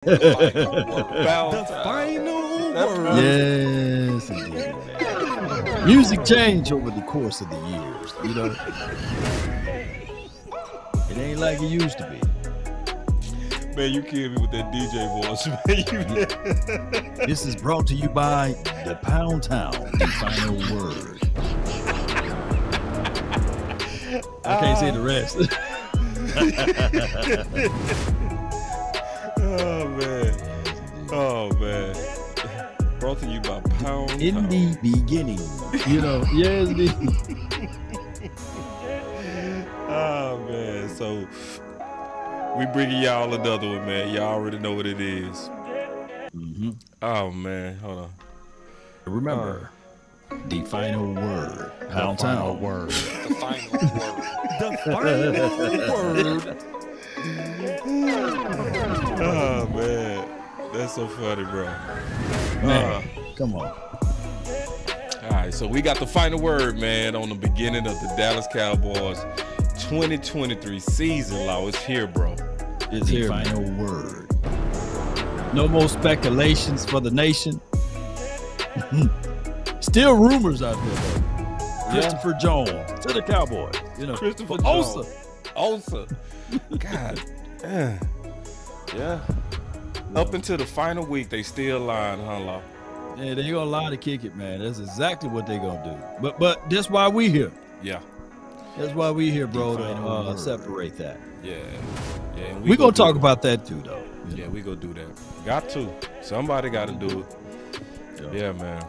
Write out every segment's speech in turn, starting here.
The final word. Yes, indeed. Music changed over the course of the years, you know. It ain't like it used to be. Man, you killed me with that DJ voice, man. This is brought to you by the Pound Town, the final word. I can't say the rest. Oh man. Brought to you by Pound In Town. the beginning, you know. Yes, Oh man. So we bringing y'all another one, man. Y'all already know what it is. Mm-hmm. Oh man, hold on. Remember, the final word. Pound Town word. The final word. The final word. Oh man, that's so funny, bro. Man, come on. All right, so we got the final word, man, on the beginning of the Dallas Cowboys 2023 season. Law, it's here, bro. It's the final word. No more speculations for the nation. Still rumors out there, though. Christopher Jones to the Cowboys. You know, Christopher Osa. Osa. God. Yeah. Up until the final week, they still lying, huh, Law? Yeah, they gonna lie to kick it, man. That's exactly what they gonna do. But that's why we here. Yeah. That's why we here, bro, to separate that. Yeah. Yeah. And we gonna talk about that too, though. Yeah, we gonna do that. Got to. Somebody got to do it. Yeah, man.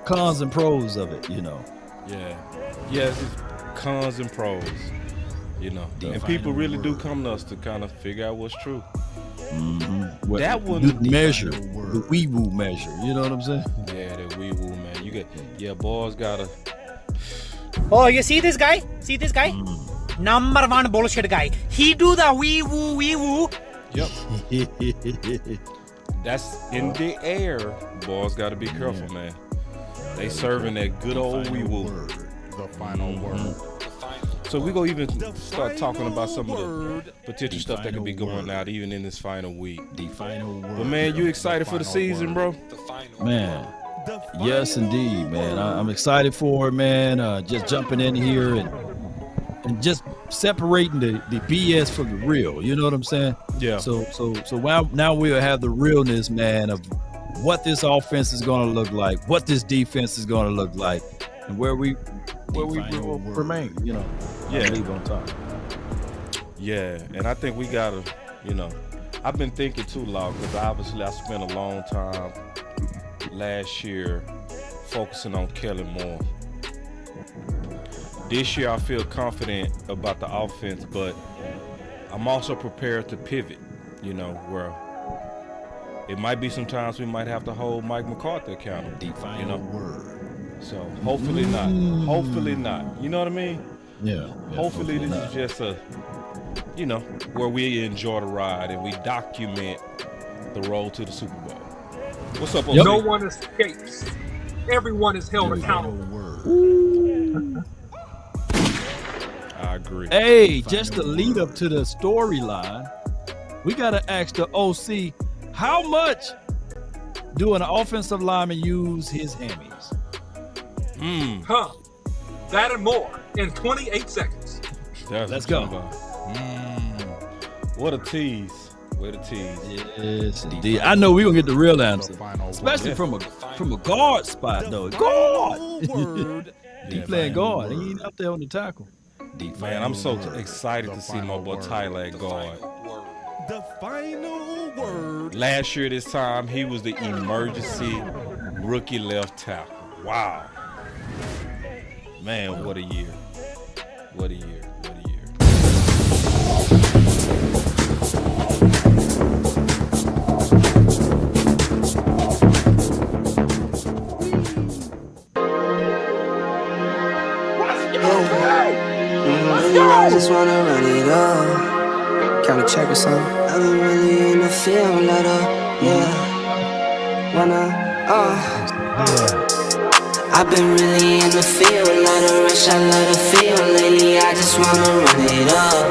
Cons and pros of it, you know. Yeah. Yes, it's cons and pros, you know. And people really do come to us to kind of figure out what's true. Mm-hmm. That wouldn't measure, the wee-woo measure. You know what I'm saying? Yeah, the wee-woo, man. You get, boys gotta. Oh, you see this guy? See this guy? Number one bullshit guy. He do the wee woo. Yep. That's in the air. Boys gotta be careful, man. They serving that good old wee woo. The final word. So we gonna even start talking about some of the potential stuff that could be going out even in this final week. The final word. But man, you excited for the season, bro? Man, yes indeed, man. I'm excited for it, man. Just jumping in here and just separating the BS from the real. You know what I'm saying? Yeah. So now we'll have the realness, man, of what this offense is going to look like, what this defense is going to look like, and where we will remain. You know. Yeah. Leave on top. Yeah, and I think we gotta, you know, I've been thinking too, Law, because obviously I spent a long time last year focusing on Kellen Moore. This year I feel confident about the offense, but I'm also prepared to pivot, you know, where it might be sometimes we might have to hold Mike McCarthy accountable. The you know? word. So hopefully not. Hopefully not. You know what I mean? Yeah. Hopefully this is just a, you know, where we enjoy the ride and we document the road to the Super Bowl. What's up, OC? No one escapes. Everyone is held accountable. I agree. Hey, just to lead up to the storyline, we got to ask the OC, how much do an offensive lineman use his hammies? Huh. That and more in 28 seconds. Let's go. What a tease. What a tease. Yes, indeed. I know we're going to get the real answer, especially from a guard spot, though. Guard! He playing guard. He ain't up there on the tackle. Man, I'm so excited to see my boy Tyler at guard. The final word. Last year this time, he was the emergency rookie left tackle. Wow. Man, what a year. What a year. What a year. I just wanna run it up. Count a check or something. I've been really in the field, let up. Yeah. Wanna, I've been really in the field, love the rush, I love the feel. Lately I just wanna run it up.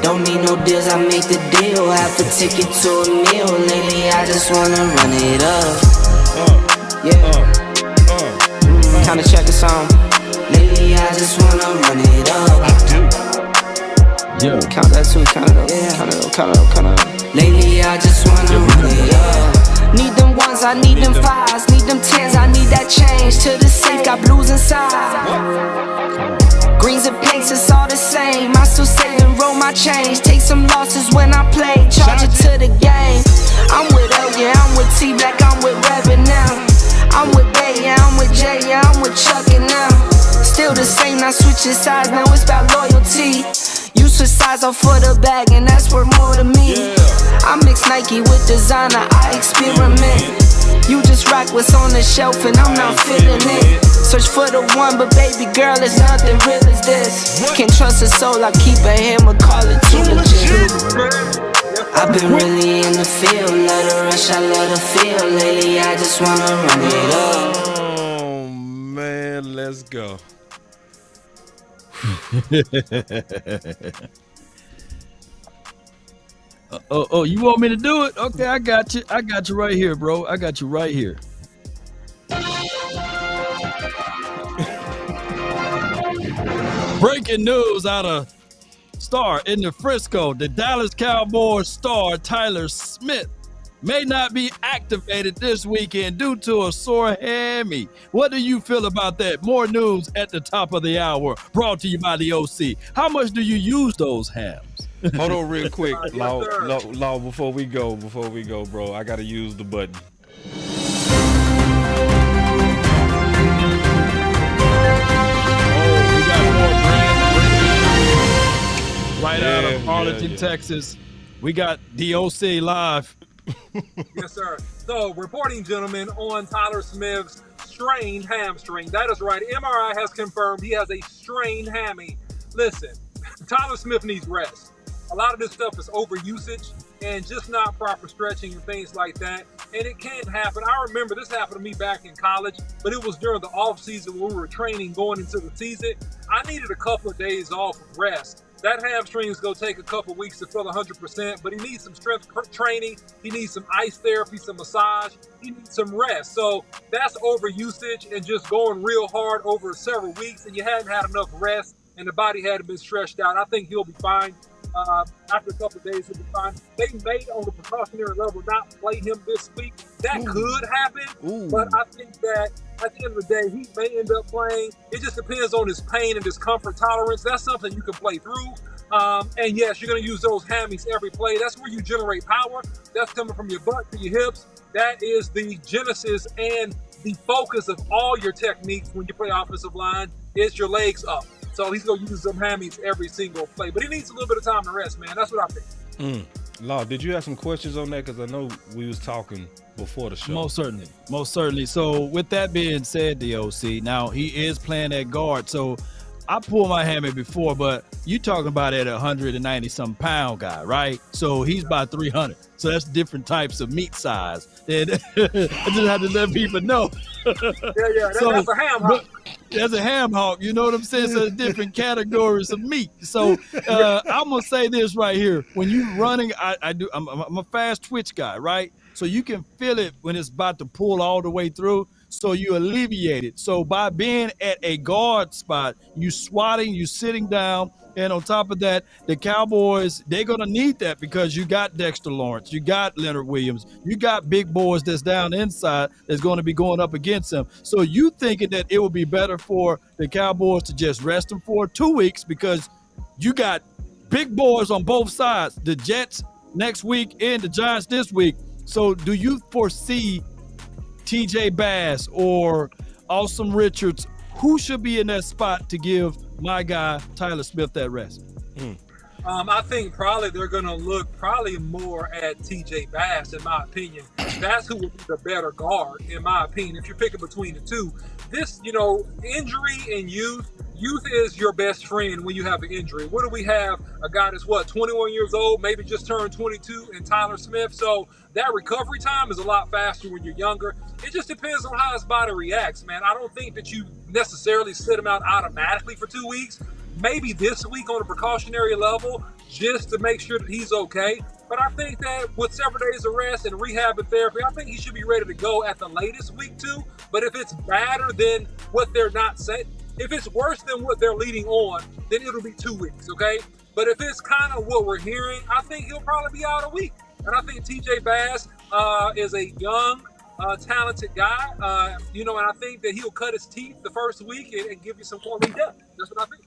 Don't need no deals, I make the deal. Half a ticket to a meal. Lately I just wanna run it up. Kinda check a song. Lately I just wanna run it up. Yeah. Count that too, count it up, count it up. Lately I just wanna run it up. Need them ones, I need them fives, need them tens, I need that change. To the safe, got blues inside. Greens and pinks, it's all the same. I still save and roll my change. Take some losses when I play, charge it to the game. I'm with L, yeah, I'm with T Black, I'm with Reverend now. I'm with Bay, yeah, I'm with Jay, yeah, I'm with Chuck and now. Still the same, not switching sides, now it's about loyalty. You switch sides off for the bag, and that's worth more to me. I mix Nike with designer, I experiment. You just rock what's on the shelf, and I'm not feeling it. Search for the one, but baby girl, it's nothing real as this. Can't trust a soul, I keep a hammer, call it too legit. I've been really in the field, love the rush, I love the feel. Lately I just wanna run it up. Oh man, let's go. Oh, you want me to do it? Okay, I got you. I got you right here, bro. I got you right here. Breaking news out of star in the Frisco. The Dallas Cowboys star Tyler Smith may not be activated this weekend due to a sore hammy. What do you feel about that? More news at the top of the hour, brought to you by the OC. How much do you use those hams? Hold on real quick, Law, before we go, bro. I gotta use the button. Right out of Arlington, Texas. We got DOC live. Yes, sir. So, reporting, gentlemen, on Tyler Smith's strained hamstring. That is right. MRI has confirmed he has a strained hammy. Listen, Tyler Smith needs rest. A lot of this stuff is overusage and just not proper stretching and things like that. And it can't happen. I remember this happened to me back in college, but it was during the off season when we were training going into the season. I needed a couple of days off of rest. That hamstring is going to take a couple of weeks to feel 100%, but he needs some strength training. He needs some ice therapy, some massage. He needs some rest. So that's overusage and just going real hard over several weeks, and you hadn't had enough rest, and the body hadn't been stretched out. I think he'll be fine. After a couple of days, he'll be fine. They may, on the precautionary level, not play him this week. That could happen, but I think that at the end of the day, he may end up playing. It just depends on his pain and discomfort tolerance. That's something you can play through. And yes, you're going to use those hammies every play. That's where you generate power. That's coming from your butt to your hips. That is the genesis and the focus of all your techniques when you play offensive line. Is your legs up. So he's going to use some hammies every single play. But he needs a little bit of time to rest, man. That's what I think. Law, did you have some questions on that? Because I know we was talking before the show. Most certainly. So with that being said, DOC, now he is playing at guard. So I pulled my hammy before, but you talking about at 190-some pound guy, right? So he's about 300. So that's different types of meat size. And I just have to let people know. That's a ham hock. That's a ham hock. You know what I'm saying? So different categories of meat. So I'm gonna say this right here: when you running, I'm a fast twitch guy, right? So you can feel it when it's about to pull all the way through. So you alleviate it. So by being at a guard spot, you swatting, you sitting down, and on top of that, the Cowboys, they're going to need that because you got Dexter Lawrence, you got Leonard Williams, you got big boys that's down inside that's going to be going up against them. So you thinking that it would be better for the Cowboys to just rest them for 2 weeks because you got big boys on both sides, the Jets next week and the Giants this week. So do you foresee TJ Bass or Awesome Richards, who should be in that spot to give my guy Tyler Smith that rest? I think probably they're going to look more at TJ Bass, in my opinion. That's who would be the better guard, in my opinion, if you're picking between the two. This, injury and youth, youth is your best friend when you have an injury. What do we have? A guy that's 21 years old, maybe just turned 22, and Tyler Smith. So that recovery time is a lot faster when you're younger. It just depends on how his body reacts, man. I don't think that you necessarily sit him out automatically for 2 weeks. Maybe this week on a precautionary level, just to make sure that he's okay. But I think that with several days of rest and rehab and therapy, I think he should be ready to go at the latest week 2. But if it's badder than what they're not saying, if it's worse than what they're leading on, then it'll be 2 weeks, okay? But if it's kind of what we're hearing, I think he'll probably be out a week. And I think TJ Bass is a young, talented guy, and I think that he'll cut his teeth the first week and give you some quality depth. That's what I think.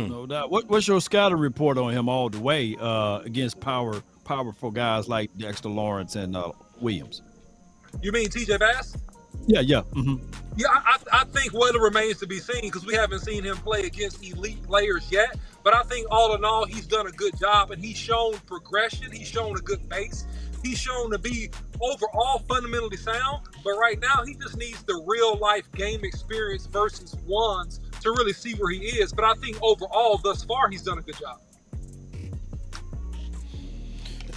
No doubt. What's your scouting report on him all the way against powerful guys like Dexter Lawrence and Williams? You mean TJ Bass? Yeah. Mm-hmm. Yeah, I think what remains to be seen because we haven't seen him play against elite players yet. But I think all in all, he's done a good job and he's shown progression. He's shown a good base. He's shown to be overall fundamentally sound. But right now, he just needs the real life game experience versus ones to really see where he is. But I think overall, thus far, he's done a good job.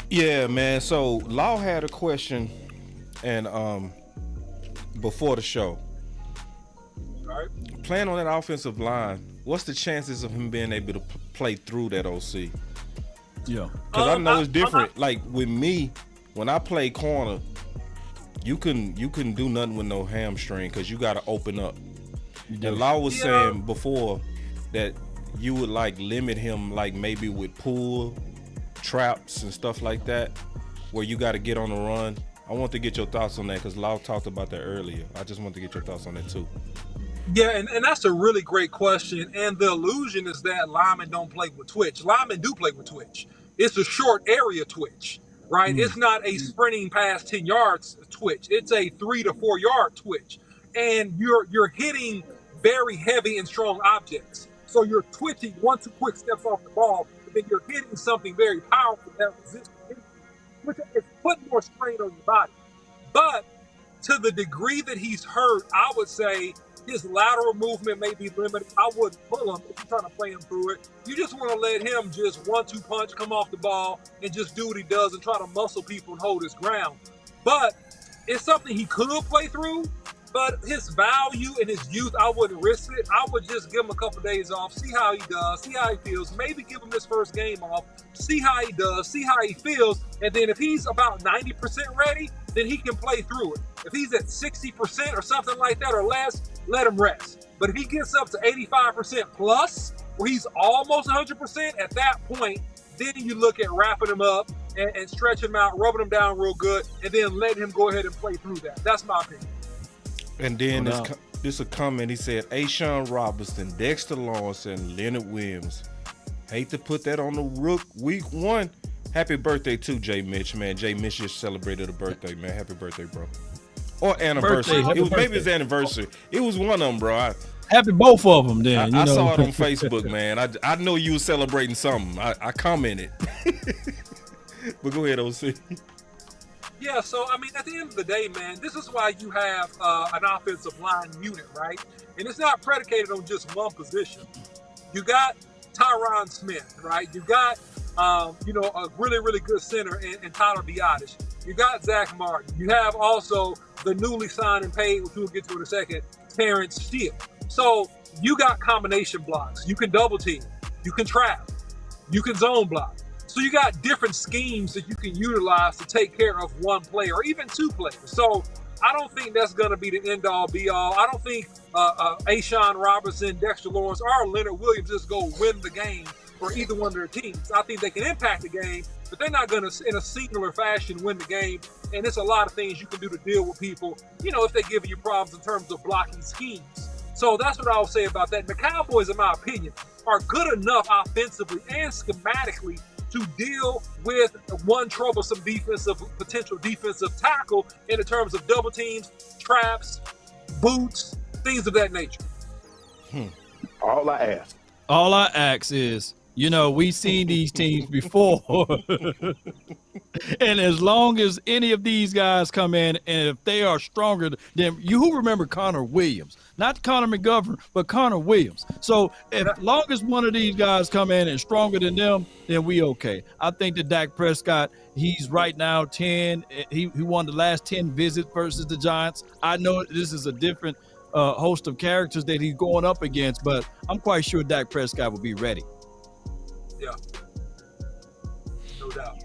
Yeah, man. So Law had a question, and before the show, All right. playing on that offensive line, what's the chances of him being able to play through that OC? Yeah. Because I know it's different. Like with me, when I play corner, you can do nothing with no hamstring because you got to open up. And Law was saying before that you would like limit him like maybe with pull traps and stuff like that, where you got to get on the run. I want to get your thoughts on that because Law talked about that earlier. I just want to get your thoughts on that too. Yeah, and that's a really great question. And the illusion is that linemen don't play with twitch. Linemen do play with twitch. It's a short area twitch, right? It's not a sprinting past 10 yards twitch. It's a 3 to 4 yard twitch. And you're hitting very heavy and strong objects. So you're twitching 1-2 quick steps off the ball, and then you're hitting something very powerful that resists injury, which is putting more strain on your body. But to the degree that he's hurt, I would say his lateral movement may be limited. I wouldn't pull him if you're trying to play him through it. You just want to let him just 1-2 punch, come off the ball, and just do what he does and try to muscle people and hold his ground. But it's something he could play through. But his value and his youth, I wouldn't risk it. I would just give him a couple days off, see how he does, see how he feels. Maybe give him his first game off, see how he does, see how he feels. And then if he's about 90% ready, then he can play through it. If he's at 60% or something like that or less, let him rest. But if he gets up to 85% plus, where he's almost 100%, at that point, then you look at wrapping him up and stretching him out, rubbing him down real good, and then letting him go ahead and play through that. That's my opinion. And then this a comment. He said, Ashawn Robinson, Dexter Lawrence, and Leonard Williams. Hate to put that on the Rook week 1. Happy birthday to Jay Mitch, man. Jay Mitch just celebrated a birthday, man. Happy birthday, bro. Or anniversary. Maybe his anniversary. It was one of them, bro. Happy both of them, then. I saw it on Facebook, man. I know you was celebrating something. I commented. But go ahead, OC. Yeah, so, I mean, at the end of the day, man, this is why you have an offensive line unit, right? And it's not predicated on just one position. You got Tyrone Smith, right? You got, a really, really good center in Tyler Biadasz. You got Zach Martin. You have also the newly signed and paid, which we'll get to in a second, Terrence Steele. So you got combination blocks. You can double team. You can trap. You can zone block. So you got different schemes that you can utilize to take care of one player or even two players. So I don't think that's going to be the end-all, be-all. I don't think Ashawn Robinson, Dexter Lawrence, or Leonard Williams just go win the game for either one of their teams. I think they can impact the game, but they're not going to, in a singular fashion, win the game. And there's a lot of things you can do to deal with people, if they give you problems in terms of blocking schemes. So that's what I'll say about that. And the Cowboys, in my opinion, are good enough offensively and schematically to deal with one troublesome potential defensive tackle in terms of double teams, traps, boots, things of that nature. All I ask is You know, we've seen these teams before. And as long as any of these guys come in, and if they are stronger than you, who remember Connor Williams, not Connor McGovern, but Connor Williams. So as long as one of these guys come in and stronger than them, then we okay. I think that Dak Prescott, he's right now 10. He won the last 10 visits versus the Giants. I know this is a different host of characters that he's going up against, but I'm quite sure Dak Prescott will be ready. Yeah, no doubt.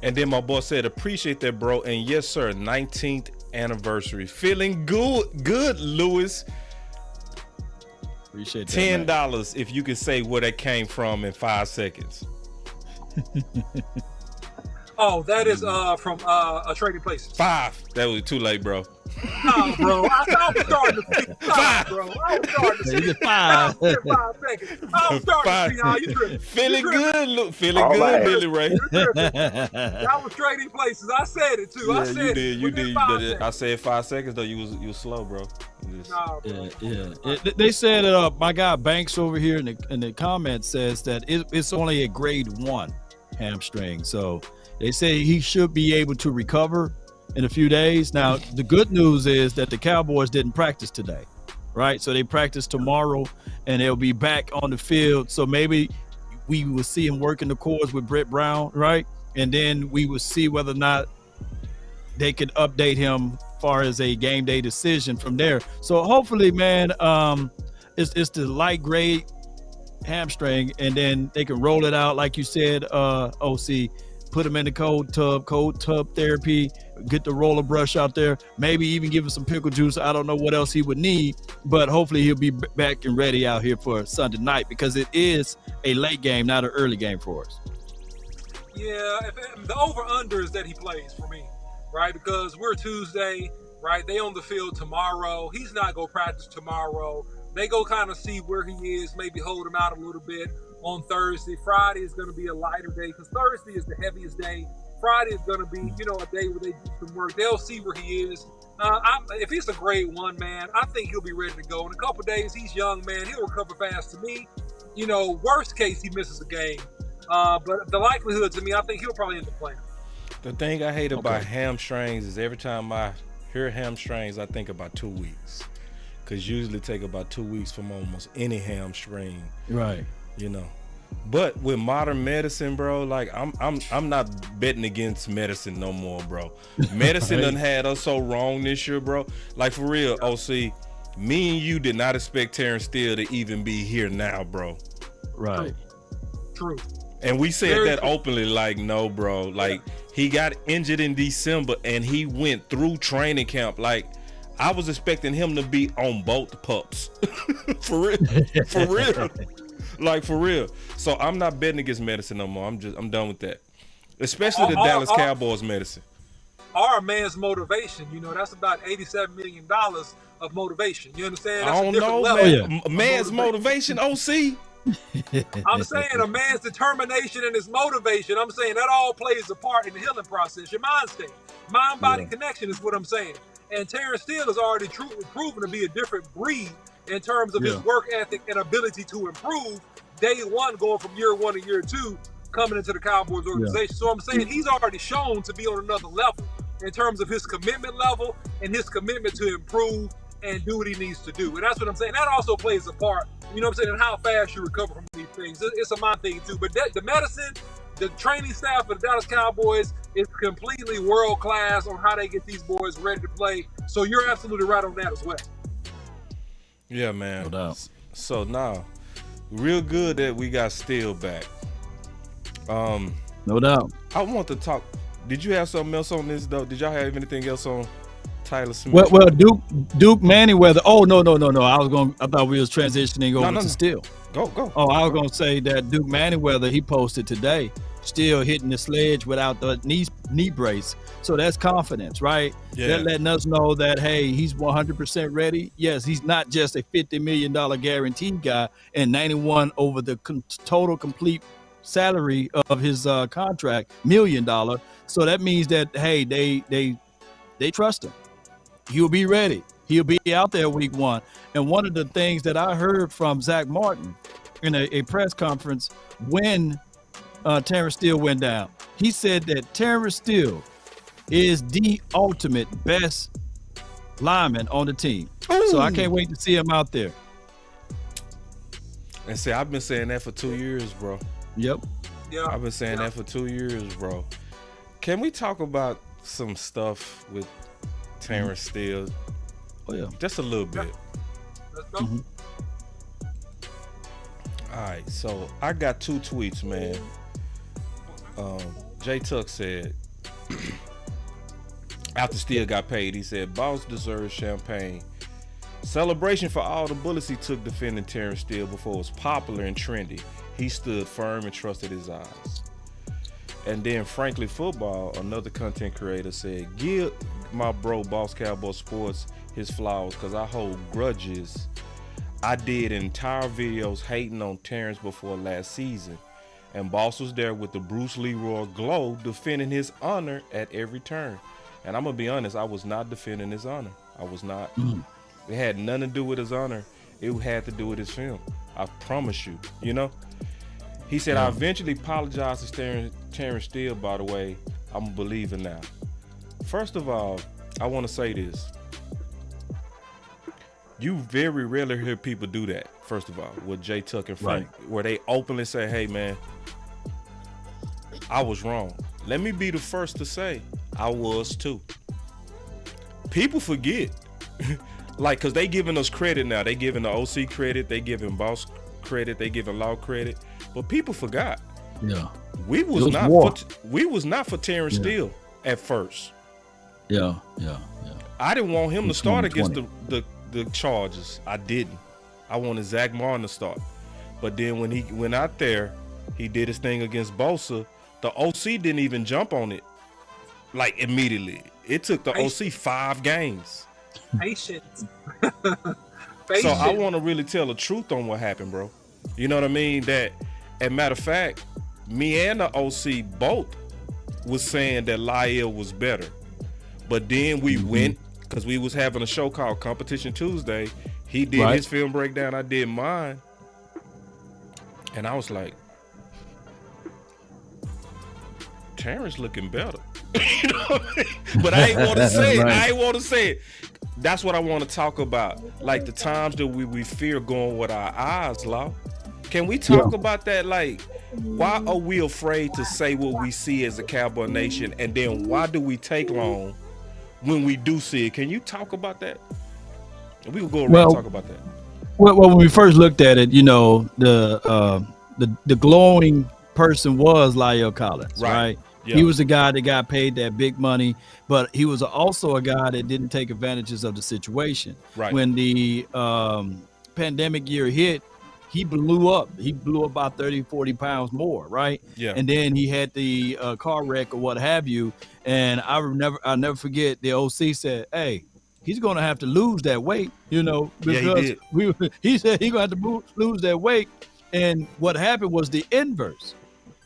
And then my boss said, appreciate that, bro. And yes, sir, 19th anniversary. Feeling good, Lewis. Appreciate that. $10 if you can say where that came from in 5 seconds. Oh, that is from a Trading Places. 5. That was too late, bro. No, bro. I was starting to see 5, bro. I was starting to see 5. 5 seconds. I was starting to see how you tripping. Feeling good, Billy Ray. That was Trading Places. I said it too. I said you did. But I said 5 seconds though. You was slow, bro. Nah, bro. Yeah. They said my guy Banks over here in the comments says that it's only a grade 1 hamstring. So they say he should be able to recover in a few days. Now, the good news is that the Cowboys didn't practice today, right? So they practice tomorrow, and they'll be back on the field. So maybe we will see him working the cores with Brett Brown, right? And then we will see whether or not they could update him as far as a game day decision from there. So hopefully, man, it's the light grade hamstring, and then they can roll it out, like you said, OC. Put him in the cold tub therapy, get the roller brush out there, maybe even give him some pickle juice. I don't know what else he would need, but hopefully he'll be back and ready out here for Sunday night, because it is a late game, not an early game for us. Yeah, the over-under is that he plays for me, right? Because we're Tuesday, right? They on the field tomorrow. He's not going to practice tomorrow. They go kind of see where he is, maybe hold him out a little bit on Thursday. Friday is going to be a lighter day because Thursday is the heaviest day. Friday is going to be, a day where they do some work. They'll see where he is. If he's a grade 1, man, I think he'll be ready to go. In a couple of days, he's young, man. He'll recover fast to me. Worst case, he misses a game. But the likelihood to me, I think he'll probably end up playing. The thing I hate about hamstrings is every time I hear hamstrings, I think about 2 weeks. Because usually take about 2 weeks from almost any hamstring. Right. But with modern medicine, bro, like I'm not betting against medicine no more, bro. Medicine done had us so wrong this year, bro. Like for real, OC, me and you did not expect Terrence Steele to even be here now, bro. Right. True. And we said that openly, like, no, bro. Like, he got injured in December and he went through training camp. Like, I was expecting him to be on both pups. For real. Like, for real. So I'm not betting against medicine no more. I'm done with that. Especially the Dallas Cowboys medicine. Our man's motivation, that's about $87 million of motivation. You understand? That's I don't know, man. Man's motivation, OC. I'm saying a man's determination and his motivation. I'm saying that all plays a part in the healing process. Your mind state, mind-body connection is what I'm saying. And Terrence Steele has already proven to be a different breed in terms of his work ethic and ability to improve. Day 1, going from year 1 to year 2, coming into the Cowboys organization. So I'm saying he's already shown to be on another level in terms of his commitment level and his commitment to improve and do what he needs to do. And that's what I'm saying. That also plays a part, and how fast you recover from these things. It's a mind thing too. But the medicine, the training staff of the Dallas Cowboys is completely world class on how they get these boys ready to play. So you're absolutely right on that as well. Yeah, man. No doubt. So now, real good that we got Steele back. No doubt. I want to talk. Did you have something else on this though? Did y'all have anything else on Tyler Smith? Well, Duke Manyweather. Oh no. I thought we was transitioning over to Steele. Go. Oh, I was gonna say that Duke Manyweather, he posted today, still hitting the sledge without the knee brace. So that's confidence, right? Yeah. They're letting us know that, hey, he's 100% ready. Yes, he's not just a $50 million guaranteed guy and 91 over the total complete salary of his contract, $1 million. So that means that, hey, they trust him. He'll be ready. He'll be out there week 1. And one of the things that I heard from Zach Martin in a press conference when Terrence Steele went down. He said that Terrence Steele is the ultimate best lineman on the team. Ooh. So I can't wait to see him out there. And see, I've been saying that for 2 years, bro. Yep. Yeah. I've been saying that for 2 years, bro. Can we talk about some stuff with Terrence Steele? Oh, yeah. Just a little bit. Let's go. Mm-hmm. All right, so I got 2 tweets, man. Jay Tuck said, after Steele got paid, he said, Boss deserves champagne. Celebration for all the bullets he took defending Terrence Steele before it was popular and trendy. He stood firm and trusted his eyes. And then Frankly Football, another content creator, said, give my bro Boss Cowboy Sports his flowers because I hold grudges. I did entire videos hating on Terrence before last season. And Boss was there with the Bruce Leroy glow defending his honor at every turn. And I'm going to be honest, I was not defending his honor. I was not. It had nothing to do with his honor. It had to do with his film. I promise you, you know? He said, I eventually apologized to Terrence Steele, by the way. I'm a believer now. First of all, I want to say this. You very rarely hear people do that, first of all, with Jay Tuck and Frank, where they openly say, hey, man, I was wrong. Let me be the first to say I was too. People forget. Like, because they giving us credit now. They giving the OC credit. They giving Boss credit. They giving Law credit. But people forgot. Yeah. We was not for Terrence Steele at first. Yeah. I didn't want him to start against the Chargers. I didn't. I wanted Zach Martin to start. But then when he went out there, he did his thing against Bosa. The OC didn't even jump on it like immediately. It took the OC 5 games. Patience. So I want to really tell the truth on what happened, bro. You know what I mean? That, as a matter of fact, me and the OC both was saying that Lyle was better. But then we went, because we was having a show called Competition Tuesday. He did his film breakdown. I did mine. And I was like, Terrence looking better. You know what I mean? But I ain't want to say it. I ain't want to say it. That's what I want to talk about. Like the times that we fear going with our eyes, Law. Can we talk about that? Like, why are we afraid to say what we see as a Cowboy Nation? And then why do we take long when we do see it? Can you talk about that? We will go around and talk about that. Well, when we first looked at it, you know, the glowing person was Lyle Collins, right? Yeah. He was the guy that got paid that big money, but he was also a guy that didn't take advantages of the situation. Right. When the pandemic year hit, he blew up. He blew up about 30, 40 pounds more, right? Yeah. And then he had the car wreck or what have you. And I'll never forget the OC said, hey, he's going to have to lose that weight, you know, because he said he's going to have to lose that weight. And what happened was the inverse.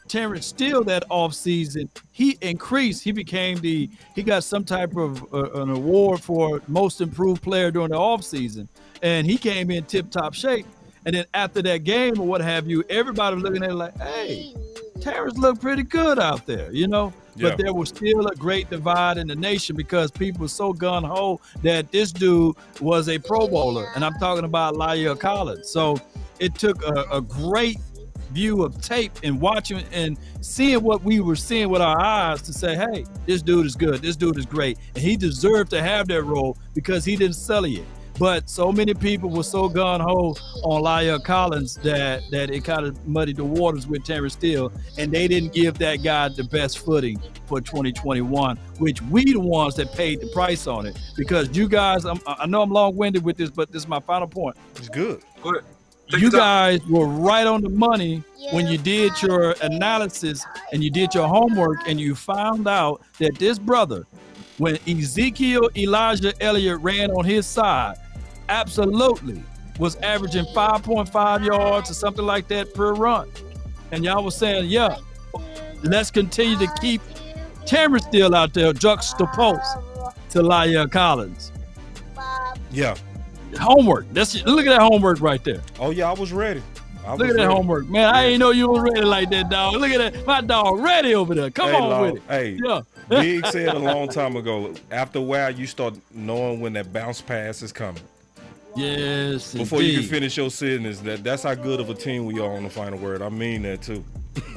Terrence Steele that offseason, he increased. He got some type of an award for most improved player during the offseason. And he came in tip-top shape. And then after that game or what have you, everybody was looking at it like, hey, Terrence looked pretty good out there, you know? Yeah. But there was still a great divide in the nation because people were so gung-ho that this dude was a Pro Bowler. And I'm talking about Lyle Collins. So it took a great view of tape and watching and seeing what we were seeing with our eyes to say, hey, this dude is good. This dude is great. And he deserved to have that role because he didn't sully it. But so many people were so gun-ho on Lyle Collins that it kind of muddied the waters with Terrence Steele, and they didn't give that guy the best footing for 2021, which we the ones that paid the price on it. Because you guys, I know I'm long-winded with this, but this is my final point. It's good. Go ahead. You guys were right on the money when you did your analysis and you did your homework and you found out that this brother, when Ezekiel Elijah Elliott ran on his side, absolutely was averaging 5.5 yards or something like that per run. And y'all was saying, yeah, let's continue to keep Terrence Steele out there juxtaposed to Lyle Collins. Yeah. Homework. Look at that homework right there. Oh yeah, I was ready. Look at that homework, man. I ain't know you was ready like that, dog. Look at that, my dog ready over there. Come on with it. Hey, yeah. Big said a long time ago. After a while, you start knowing when that bounce pass is coming. Yes. Before indeed. you can finish your sentence, that's how good of a team we are on the final word. I mean that too,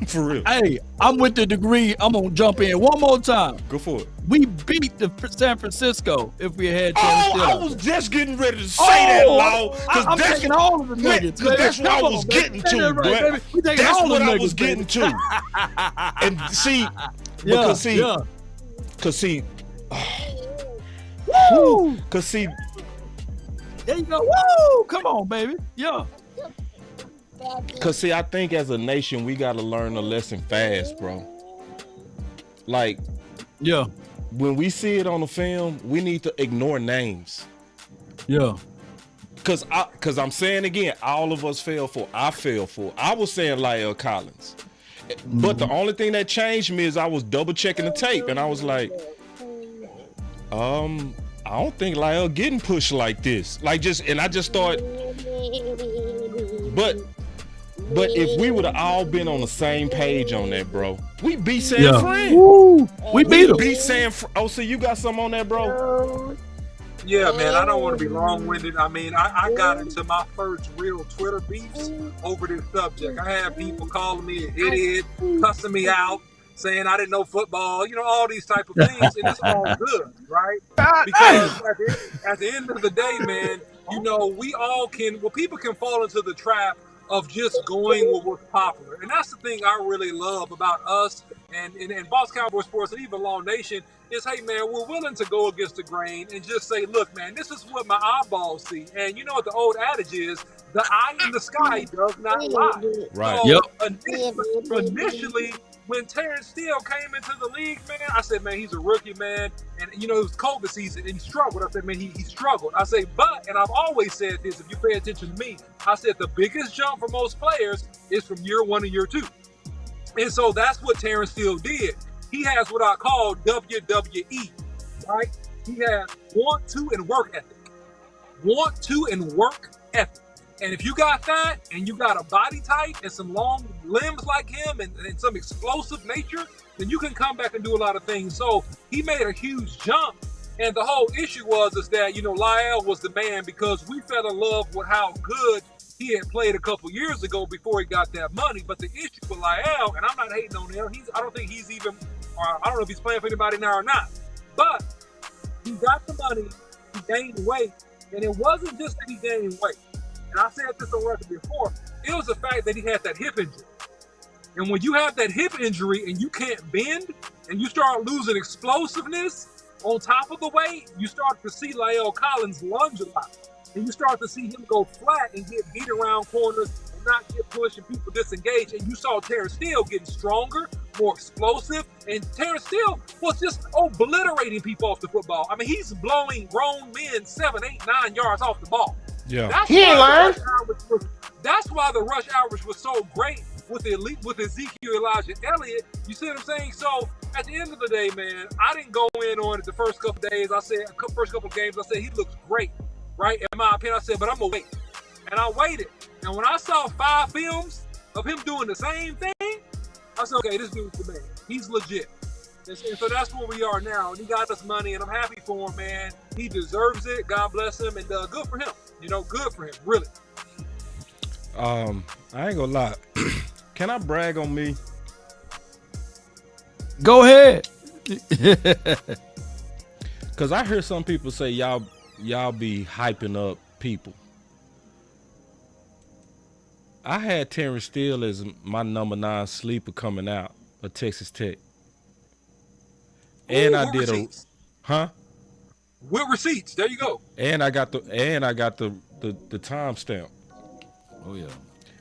for real. Hey, I'm with the degree. I'm gonna jump in one more time. Go for it. We beat the San Francisco if we had. I was just getting ready to say that, Law. I'm taking all of the nuggets. Because that's what I was getting to, bro. That's what I was getting to. And see, because there you go. Woo! Come on, baby. Yeah. Because see, I think as a nation, we got to learn a lesson fast, bro. Like, yeah. When we see it on the film, we need to ignore names. Yeah. Cause I'm saying again, all of us fell for. I fell for. I was saying La'el Collins, but the only thing that changed me is I was double checking the tape, and I was like, I don't think La'el getting pushed like this. I just thought, but if we would have all been on the same page on that, bro, we beat San Fran. Woo. We beat them. Beat San Fran. Oh, so you got something on that, bro? Yeah, man, I don't want to be long-winded. I mean, I got into my first real Twitter beefs over this subject. I had people calling me an idiot, cussing me out, saying I didn't know football, all these type of things, and it's all good, right? Because at the end of the day, man, we all people can fall into the trap of just going with what's popular. And that's the thing I really love about us and Boss Cowboy Sports and even Law Nation is, hey, man, we're willing to go against the grain and just say, look, man, this is what my eyeballs see. And you know what the old adage is? The eye in the sky does not lie. Right. So initially, when Terrence Steele came into the league, man, I said, man, he's a rookie, man. And, it was COVID season, and he struggled. I said, man, he struggled. I say, and I've always said this, if you pay attention to me, I said the biggest jump for most players is from year 1 to year 2. And so that's what Terrence Steele did. He has what I call WWE, right? He has want to and work ethic. Want to and work ethic. And if you got that, and you got a body type and some long limbs like him and some explosive nature, then you can come back and do a lot of things. So he made a huge jump. And the whole issue was that, La'el was the man because we fell in love with how good he had played a couple years ago before he got that money. But the issue with La'el, and I'm not hating on him, I don't think he's even, or I don't know if he's playing for anybody now or not, but he got the money, he gained weight, and it wasn't just that he gained weight. And I said this on record before, it was the fact that he had that hip injury. And when you have that hip injury and you can't bend and you start losing explosiveness on top of the weight, you start to see La'el Collins lunge a lot. And you start to see him go flat and get beat around corners and not get pushed and people disengage. And you saw Terrence Steele getting stronger, more explosive. And Terrence Steele was just obliterating people off the football. I mean, he's blowing grown men 7, 8, 9 yards off the ball. Yeah. That's why the rush average was so great with Ezekiel Elijah Elliott. You see what I'm saying? So at the end of the day, man, I didn't go in on it the first couple of days. First couple of games, I said he looks great, right? In my opinion, I said, but I'm gonna wait. And I waited. And when I saw 5 films of him doing the same thing, I said, okay, this dude's the man. He's legit. And so that's where we are now. And he got us money, and I'm happy for him, man. He deserves it. God bless him, and good for him. Good for him, really. I ain't gonna lie. Can I brag on me? Go ahead. Cause I hear some people say y'all be hyping up people. I had Terrence Steele as my number 9 sleeper coming out of Texas Tech. And I did receipts. With receipts. There you go. And I got the timestamp. Oh yeah.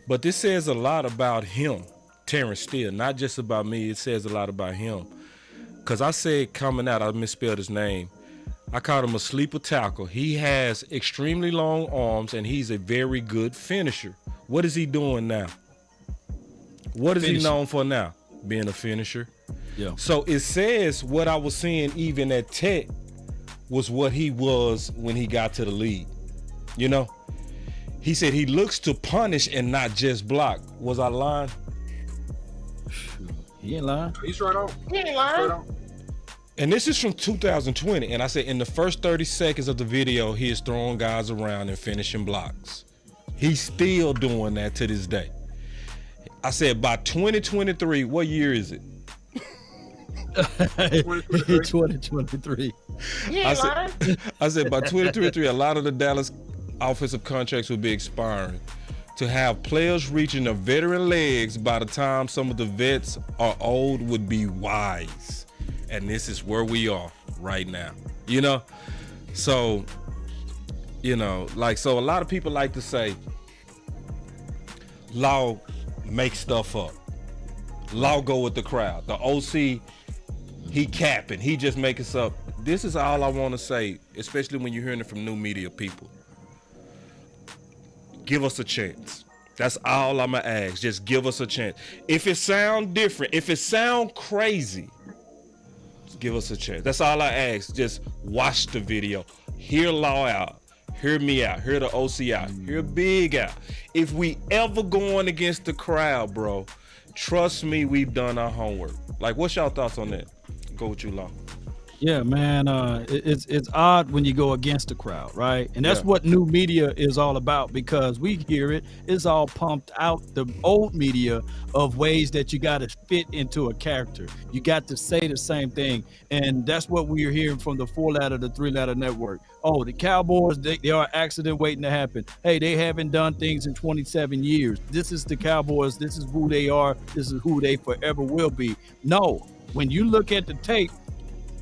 But this says a lot about him, Terrence Steele, not just about me. It says a lot about him. Cause I said coming out, I misspelled his name. I called him a sleeper tackle. He has extremely long arms and he's a very good finisher. What is he doing now? What is he known for now? Being a finisher. Yeah. So it says what I was seeing even at Tech was what he was when he got to the league. He said he looks to punish and not just block. Was I lying? He ain't lying. He's right on. He ain't Right lying. on. And this is from 2020. And I said in the first 30 seconds of the video, he is throwing guys around and finishing blocks. He's still doing that to this day. I said by 2023, what year is it? 2023. He ain't lying. I said by 2023, a lot of the Dallas offensive contracts will be expiring. To have players reaching their veteran legs by the time some of the vets are old would be wise. And this is where we are right now. You know? So, you know, like, so a lot of people like to say, Law makes stuff up. Law go with the crowd. The OC, he capping. He just making stuff. This is all I want to say, especially when you're hearing it from new media people. Give us a chance. That's all I'm gonna ask. Just give us a chance. If it sound different, if it sound crazy, just give us a chance. That's all I ask. Just watch the video. Hear Law out. Hear me out. Hear the OC out. Hear Big out. If we ever going against the crowd, bro, trust me, we've done our homework. Like, what's y'all thoughts on that? Go with you, Law. Yeah, man. It's odd when you go against the crowd, right? And that's what new media is all about, because we hear it. It's all pumped out the old media of ways that you got to fit into a character. You got to say the same thing, and that's what we are hearing from the 4-letter, the 3-letter network. Oh, the Cowboys, they are an accident waiting to happen. Hey, they haven't done things in 27 years. This is the Cowboys. This is who they are. This is who they forever will be. No, when you look at the tape,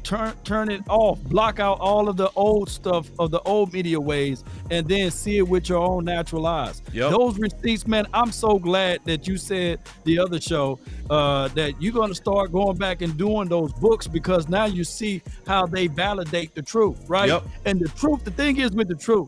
turn it off, block out all of the old stuff of the old media ways, and then see it with your own natural eyes. Those receipts, man, I'm so glad that you said the other show that you're going to start going back and doing those books, because now you see how they validate the truth, right? And the truth, the thing is with the truth,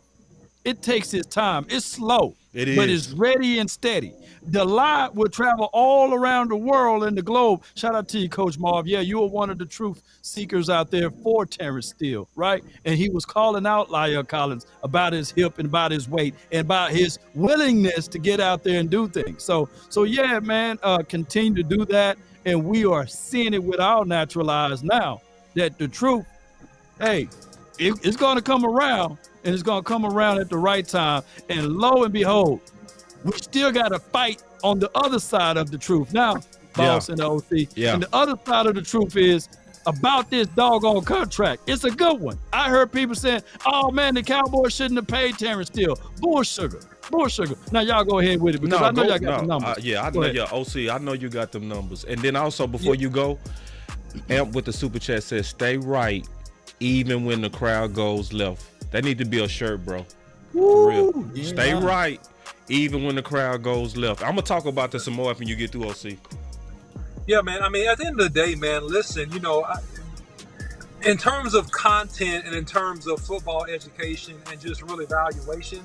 it takes its time. It's slow, but it's ready and steady. The lie will travel all around the world and the globe. Shout out to you, Coach Marv. Yeah, you were one of the truth seekers out there for Terrence Steele, right? And he was calling out La'el Collins about his hip and about his weight and about his willingness to get out there and do things. So yeah, man, continue to do that. And we are seeing it with our natural eyes now that the truth, hey, it's going to come around, and it's going to come around at the right time. And lo and behold, we still got to fight on the other side of the truth now, Boss and the OC. And the other side of the truth is about this doggone contract. It's a good one. I heard people saying, oh, man, the Cowboys shouldn't have paid Terrence Steele. Bullsugar. Now, y'all go ahead with it, because I know y'all got the numbers. I know your OC. I know you got them numbers. And then also, before you go, Amp with the super chat says, stay right even when the crowd goes left. That need to be a shirt, bro. For real. Stay right even when the crowd goes left. I'm gonna talk about this some more after you get through, OC. Yeah, man. I mean, at the end of the day, man, listen, you know, in terms of content and in terms of football education and just real evaluation,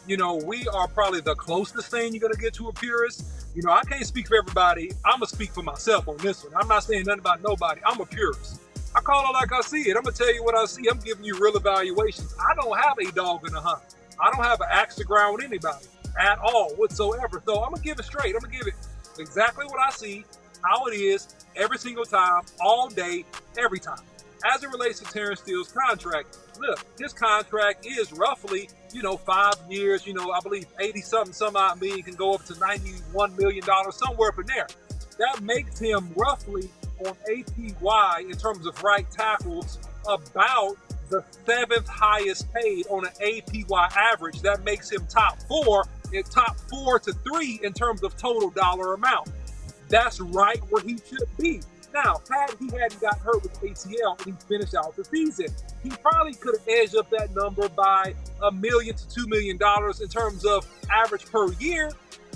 you know, we are probably the closest thing you're gonna get to a purist. You know, I can't speak for everybody. I'm gonna speak for myself on this one. I'm not saying nothing about nobody. I'm a purist. I call it like I see it. I'm gonna tell you what I see. I'm giving you real evaluations. I don't have a dog in the hunt. I don't have an axe to grind with anybody at all whatsoever. So I'm gonna give it straight. I'm gonna give it exactly what I see, how it is, every single time, all day, every time. As it relates to Terrence Steele's contract, look, his contract is roughly, you know, 5 years. You know, I believe 80-something, some odd million, can go up to $91 million, somewhere up in there. That makes him roughly on APY in terms of right tackles about the 7th highest paid on an APY average. That makes him top 4 to 3 in terms of total dollar amount. That's right where he should be. Now, had he hadn't got hurt with ACL and he finished out the season, he probably could have edged up that number by $1 million to $2 million in terms of average per year.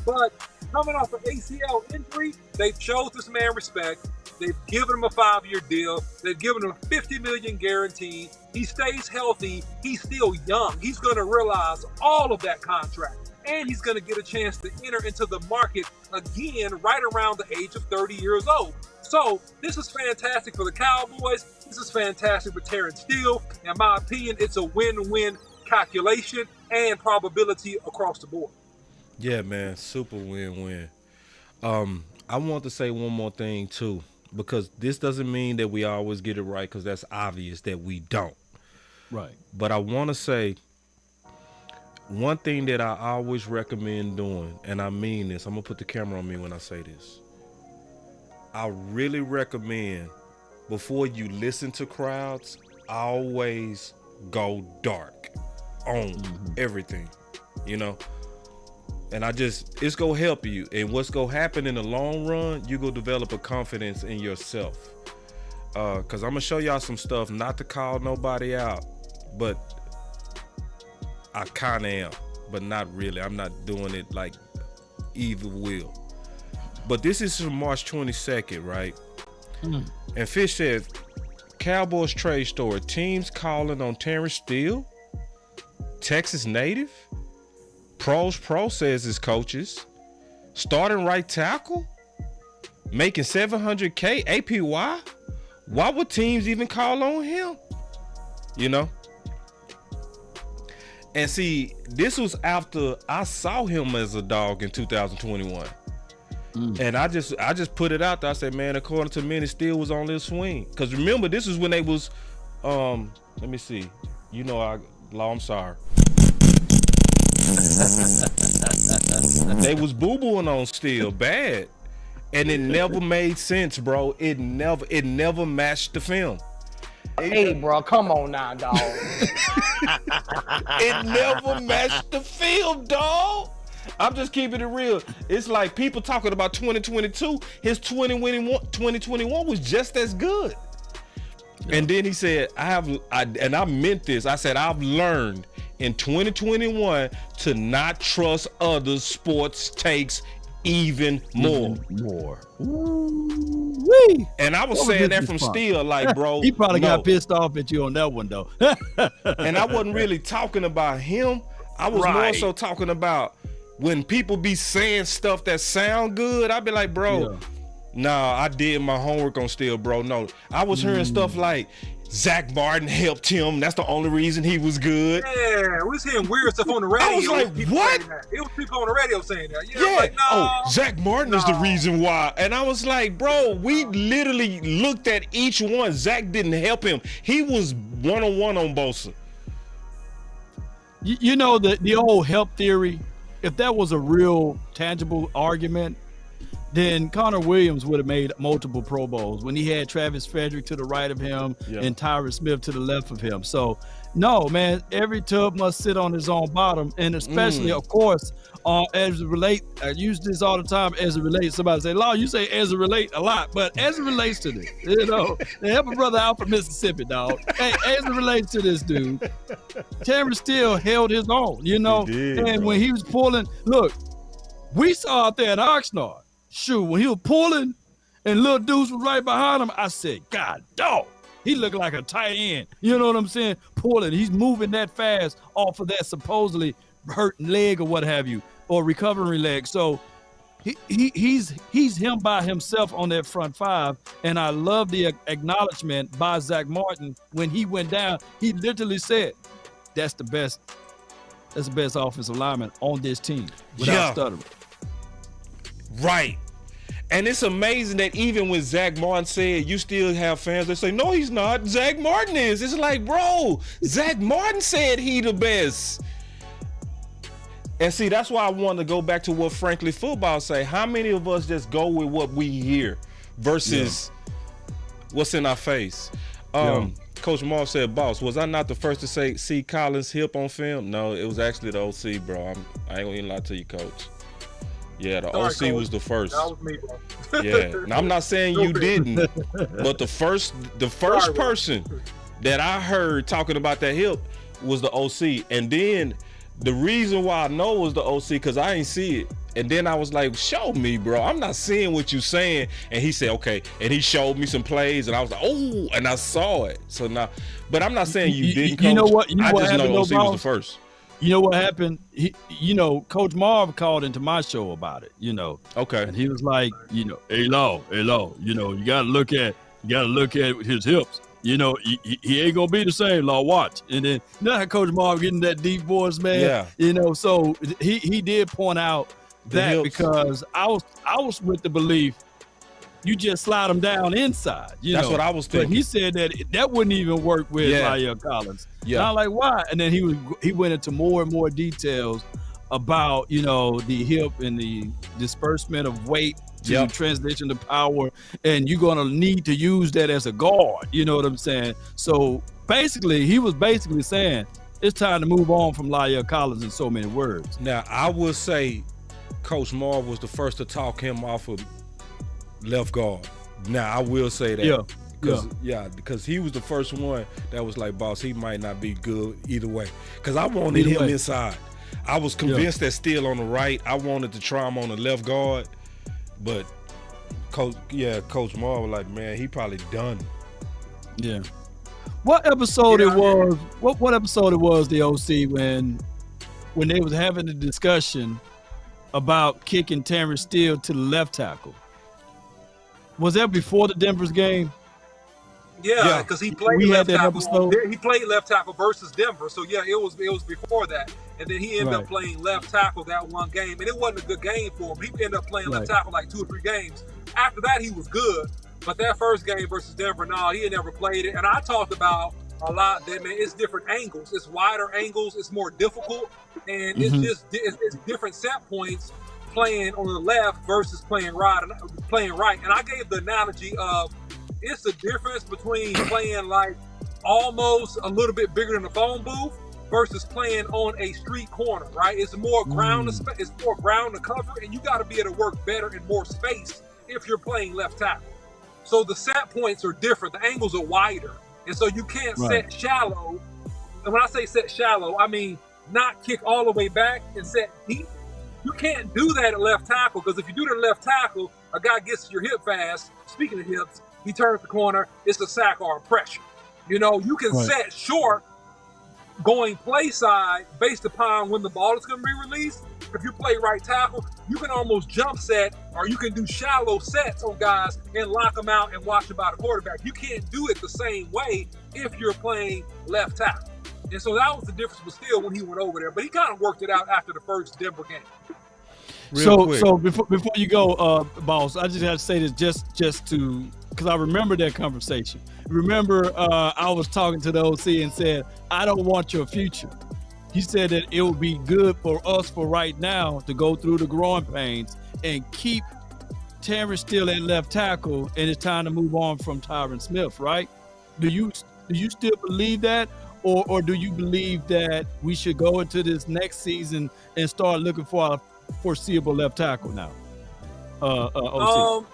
But coming off an ACL injury, they've showed this man respect. They've given him a 5-year deal. They've given him a $50 million guarantee. He stays healthy. He's still young. He's going to realize all of that contract. And he's going to get a chance to enter into the market again right around the age of 30 years old. So this is fantastic for the Cowboys. This is fantastic for Terrence Steele. In my opinion, it's a win-win calculation and probability across the board. Yeah, man, super win-win. I want to say one more thing too, because this doesn't mean that we always get it right, because that's obvious that we don't. Right. But I want to say one thing that I always recommend doing, and I mean this, I'm going to put the camera on me when I say this. I really recommend, before you listen to crowds, always go dark on everything, you know? And it's going to help you. And what's going to happen in the long run, you're going to develop a confidence in yourself. Because I'm going to show y'all some stuff, not to call nobody out, but I kind of am, but not really. I'm not doing it like evil will. But this is from March 22nd, right? And Fish said, Cowboys trade story, teams calling on Terrence Steele, Texas native, Pro says his coaches, starting right tackle, making $700K APY. Why would teams even call on him? You know? And see, this was after I saw him as a dog in 2021. And I just put it out there. I said, man, according to many, Steele was on this swing. Because remember, this is when they was, let me see. You know, I'm sorry. They was boo-booing on Steele bad. And it never made sense, bro. It never matched the film. Hey, bro, come on now, dog. It never matched the film, dog. I'm just keeping it real. It's like people talking about 2022. His 2021 was just as good. Yeah. And then he said, and I meant this. I said, I've learned in 2021 to not trust other sports takes even more. Ooh-wee. And I was saying that from Steele, like, bro. He probably got pissed off at you on that one, though. And I wasn't really talking about him. I was more so talking about when people be saying stuff that sound good. I'd be like, bro, nah, I did my homework on Steele, bro. No, I was hearing stuff like Zach Martin helped him. That's the only reason he was good. Yeah, we was hearing weird stuff on the radio. I was like, what? It was people on the radio saying that. Yeah. Like, no, Zach Martin is the reason why. And I was like, bro, we literally looked at each one. Zach didn't help him. He was one-on-one on Bosa. You know, the old help theory, if that was a real tangible argument, then Connor Williams would have made multiple Pro Bowls when he had Travis Frederick to the right of him and Tyrone Smith to the left of him. So, no, man, every tub must sit on his own bottom. And especially, of course, as it relates, I use this all the time as it relates. Somebody say, Law, you say as it relates a lot, but as it relates to this, you know, they help a brother out from Mississippi, dog. Hey, as it relates to this dude, Terrence Steele held his own, you know, and when he was pulling, look, we saw out there at Oxnard, shoot, when he was pulling and Lil Deuce was right behind him, I said, God, dog, he looked like a tight end. You know what I'm saying? Pulling, he's moving that fast off of that supposedly hurting leg or what have you, or recovering leg. So he's him by himself on that front five. And I love the acknowledgement by Zach Martin when he went down. He literally said, that's the best offensive lineman on this team without stuttering. Right. And it's amazing that even when Zach Martin said, you still have fans that say, no, he's not. Zach Martin is. It's like, bro, Zach Martin said he the best. And see, that's why I want to go back to what Frankly Football say. How many of us just go with what we hear versus what's in our face? Coach Marv said, boss, was I not the first to see Collins' hip on film? No, it was actually the OC, bro. I ain't gonna even lie to you, coach. Yeah, the OC was the first. That was me, bro. Yeah, now I'm not saying you didn't, but the first person that I heard talking about that hip was the OC. And then the reason why I know it was the OC, because I ain't see it. And then I was like, show me, bro. I'm not seeing what you saying. And he said, okay. And he showed me some plays, and I was like, oh, and I saw it. So now, but I'm not saying you didn't, coach. You know what? I just know OC was the first. You know what happened? Coach Marv called into my show about it, Okay. And he was like, hey, Law, you gotta look at his hips. You know, he ain't gonna be the same. Law, watch. And then you know how Coach Marv getting that deep voice, man. Yeah. You know, so he did point out that hips. because I was with the belief you just slide them down inside. That's what I was thinking. But he said that wouldn't even work with Lyle Collins. Yeah. And I'm like, why? And then he went into more and more details about, you know, the hip and the disbursement of weight to transition to power, and you're gonna need to use that as a guard. You know what I'm saying? So basically, he was basically saying it's time to move on from Lyle Collins in so many words. Now, I will say Coach Marv was the first to talk him off of left guard. Now, I will say that. Because he was the first one that was like, boss, he might not be good either way. Because I wanted him inside. I was convinced that still on the right. I wanted to try him on the left guard. But Coach Marv was like, man, he probably done. Yeah. What episode it was? What episode it was, the OC, when they was having a discussion about kicking Terrence Steele to the left tackle? Was that before the Denver's game? Yeah, because he played left tackle. He played left tackle versus Denver. So yeah, it was before that. And then he ended up playing left tackle that one game. And it wasn't a good game for him. He ended up playing left tackle like 2 or 3 games. After that, he was good. But that first game versus Denver, he had never played it. And I talked about a lot that, man, it's different angles. It's wider angles. It's more difficult. And it's different set points playing on the left versus playing right. And I gave the analogy of it's the difference between playing like almost a little bit bigger than the phone booth versus playing on a street corner, right? It's more ground to cover, and you got to be able to work better in more space if you're playing left tackle. So the set points are different. The angles are wider, and so you can't set shallow. And when I say set shallow, I mean not kick all the way back and set deep. You can't do that at left tackle, because if you do that at left tackle, a guy gets to your hip fast. Speaking of hips, he turns the corner. It's a sack or a pressure. You know, you can set short going play side based upon when the ball is going to be released. If you play right tackle, you can almost jump set, or you can do shallow sets on guys and lock them out and watch them by the quarterback. You can't do it the same way if you're playing left tackle. And so that was the difference with Steele when he went over there. But he kind of worked it out after the first Denver game. So before you go, boss, I just have to say this just to, because I remember that conversation. Remember, I was talking to the OC and said, I don't want your future. He said that it would be good for us for right now to go through the growing pains and keep Terrence Steele at left tackle, and it's time to move on from Tyron Smith, right? Do you still believe that? Or do you believe that we should go into this next season and start looking for a foreseeable left tackle now? OC.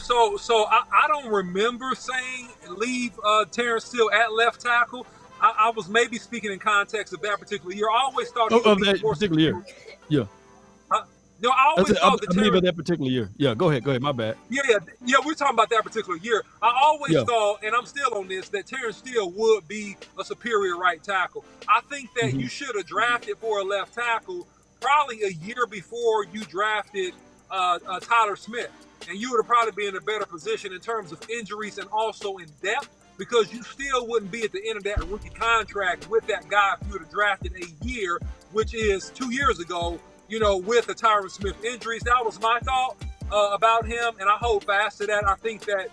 So I don't remember saying leave Terrence Steele at left tackle. I was maybe speaking in context of that particular year. I always thought of that particular year. Yeah. No, I always thought I believe in that particular year. Yeah, go ahead, my bad. Yeah, we're talking about that particular year. I always thought, and I'm still on this, that Terrence Steele would be a superior right tackle. I think that you should have drafted for a left tackle probably a year before you drafted Tyler Smith. And you would have probably been in a better position in terms of injuries and also in depth, because you still wouldn't be at the end of that rookie contract with that guy if you would have drafted a year, which is 2 years ago, you know, with the Tyrone Smith injuries. That was my thought about him, and I hold fast to that. I think that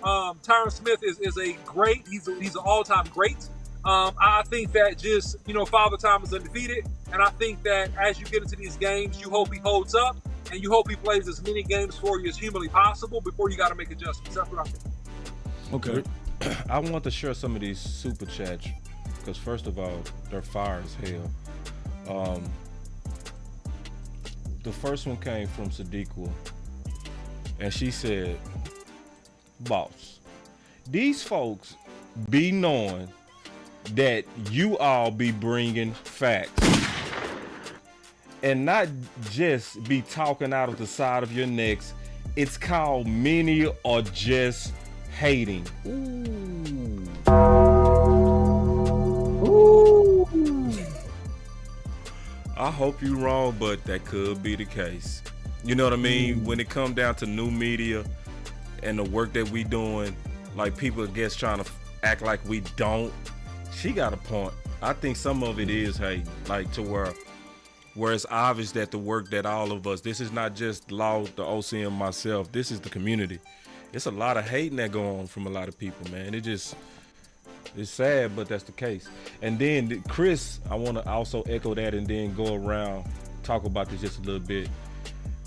Tyrone Smith is a great, he's an all-time great. I think that just, you know, Father Time is undefeated, and I think that as you get into these games, you hope he holds up, and you hope he plays as many games for you as humanly possible before you got to make adjustments. That's what I think. Okay. I want to share some of these super chats because, first of all, they're fire as hell. The first one came from Sadiqa, and she said, boss, these folks be knowing that you all be bringing facts and not just be talking out of the side of your necks. It's called many are just hating. Ooh. I hope you're wrong, but that could be the case. You know what I mean? When it comes down to new media and the work that we doing, like people, I guess, trying to act like we don't. She got a point. I think some of it is, hey, like to where it's obvious that the work that all of us, this is not just Law, the OC, and myself, this is the community. It's a lot of hating that go on from a lot of people, man. It's sad, but that's the case. And then Chris, I want to also echo that and then go around, talk about this just a little bit.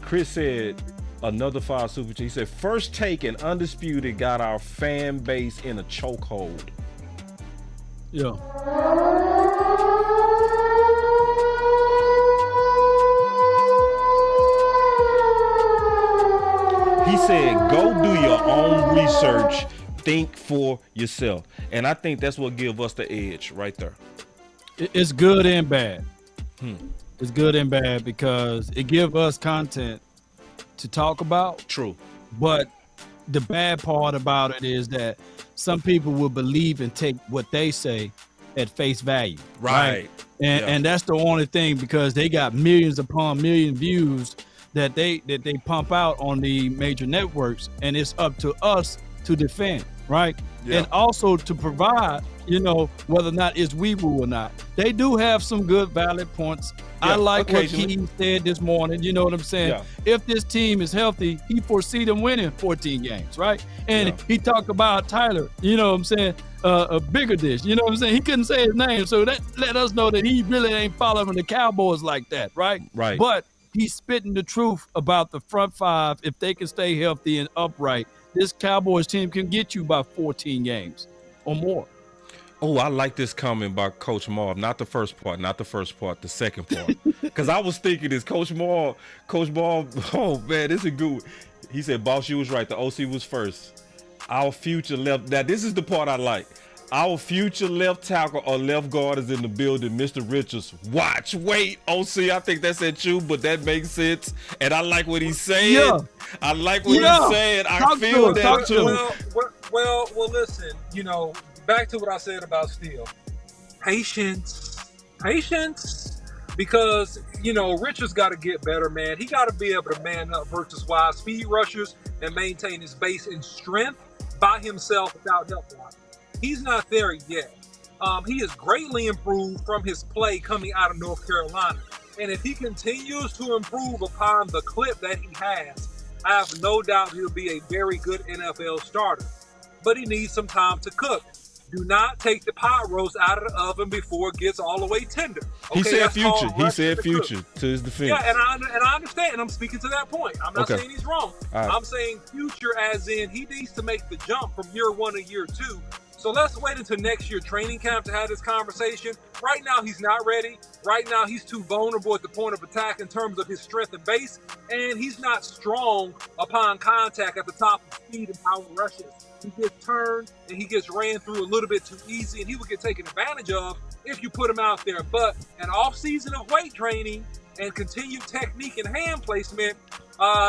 Chris said, another 5 super chat. He said, First Take and Undisputed got our fan base in a chokehold. Yeah. He said, go do your own research, think for yourself. And I think that's what gives us the edge right there. It's good and bad. It's good and bad because it gives us content to talk about. True. But the bad part about it is that some people will believe and take what they say at face value. Right. And that's the only thing, because they got millions upon million views that they pump out on the major networks, and it's up to us to defend, right? Yeah. And also to provide, whether or not it's woo or not. They do have some good valid points. Yeah, I like what occasionally. he said this morning, you know what I'm saying? Yeah. If this team is healthy, he foresee them winning 14 games, right? And Yeah. he talked about Tyler, you know what I'm saying? A bigger dish, you know what I'm saying? He couldn't say his name, so that let us know that he really ain't following the Cowboys like that, right? Right. But he's spitting the truth about the front five. If they can stay healthy and upright, this Cowboys team can get you by 14 games or more. Oh, I like this comment by Coach Marv. Not the first part, the second part. Because I was thinking this, Coach Marv, oh man, this is good. He said, boss, you was right. The OC was first. Our future left. Now, this is the part I like. Our future left tackle or left guard is in the building, Mr. Richards. Watch, wait, OC, I think that's at you, but that makes sense. And I like what he's saying. Yeah. I like what he's saying. I feel that too. Well, listen, back to what I said about Steele. Patience, because, Richards got to get better, man. He got to be able to man up versus wide speed rushers and maintain his base and strength by himself without help. He's not there yet. He has greatly improved from his play coming out of North Carolina. And if he continues to improve upon the clip that he has, I have no doubt he'll be a very good NFL starter. But he needs some time to cook. Do not take the pot roast out of the oven before it gets all the way tender. Okay, He said future. He said future to his defense. Yeah, and I understand. And I'm speaking to that point. I'm not saying he's wrong. Right. I'm saying future as in he needs to make the jump from year 1 to year 2. So let's wait until next year training camp to have this conversation. Right now, he's not ready. Right now, he's too vulnerable at the point of attack in terms of his strength and base. And he's not strong upon contact at the top of speed and power rushes. He gets turned and he gets ran through a little bit too easy, and he will get taken advantage of if you put him out there. But an off season of weight training and continued technique and hand placement,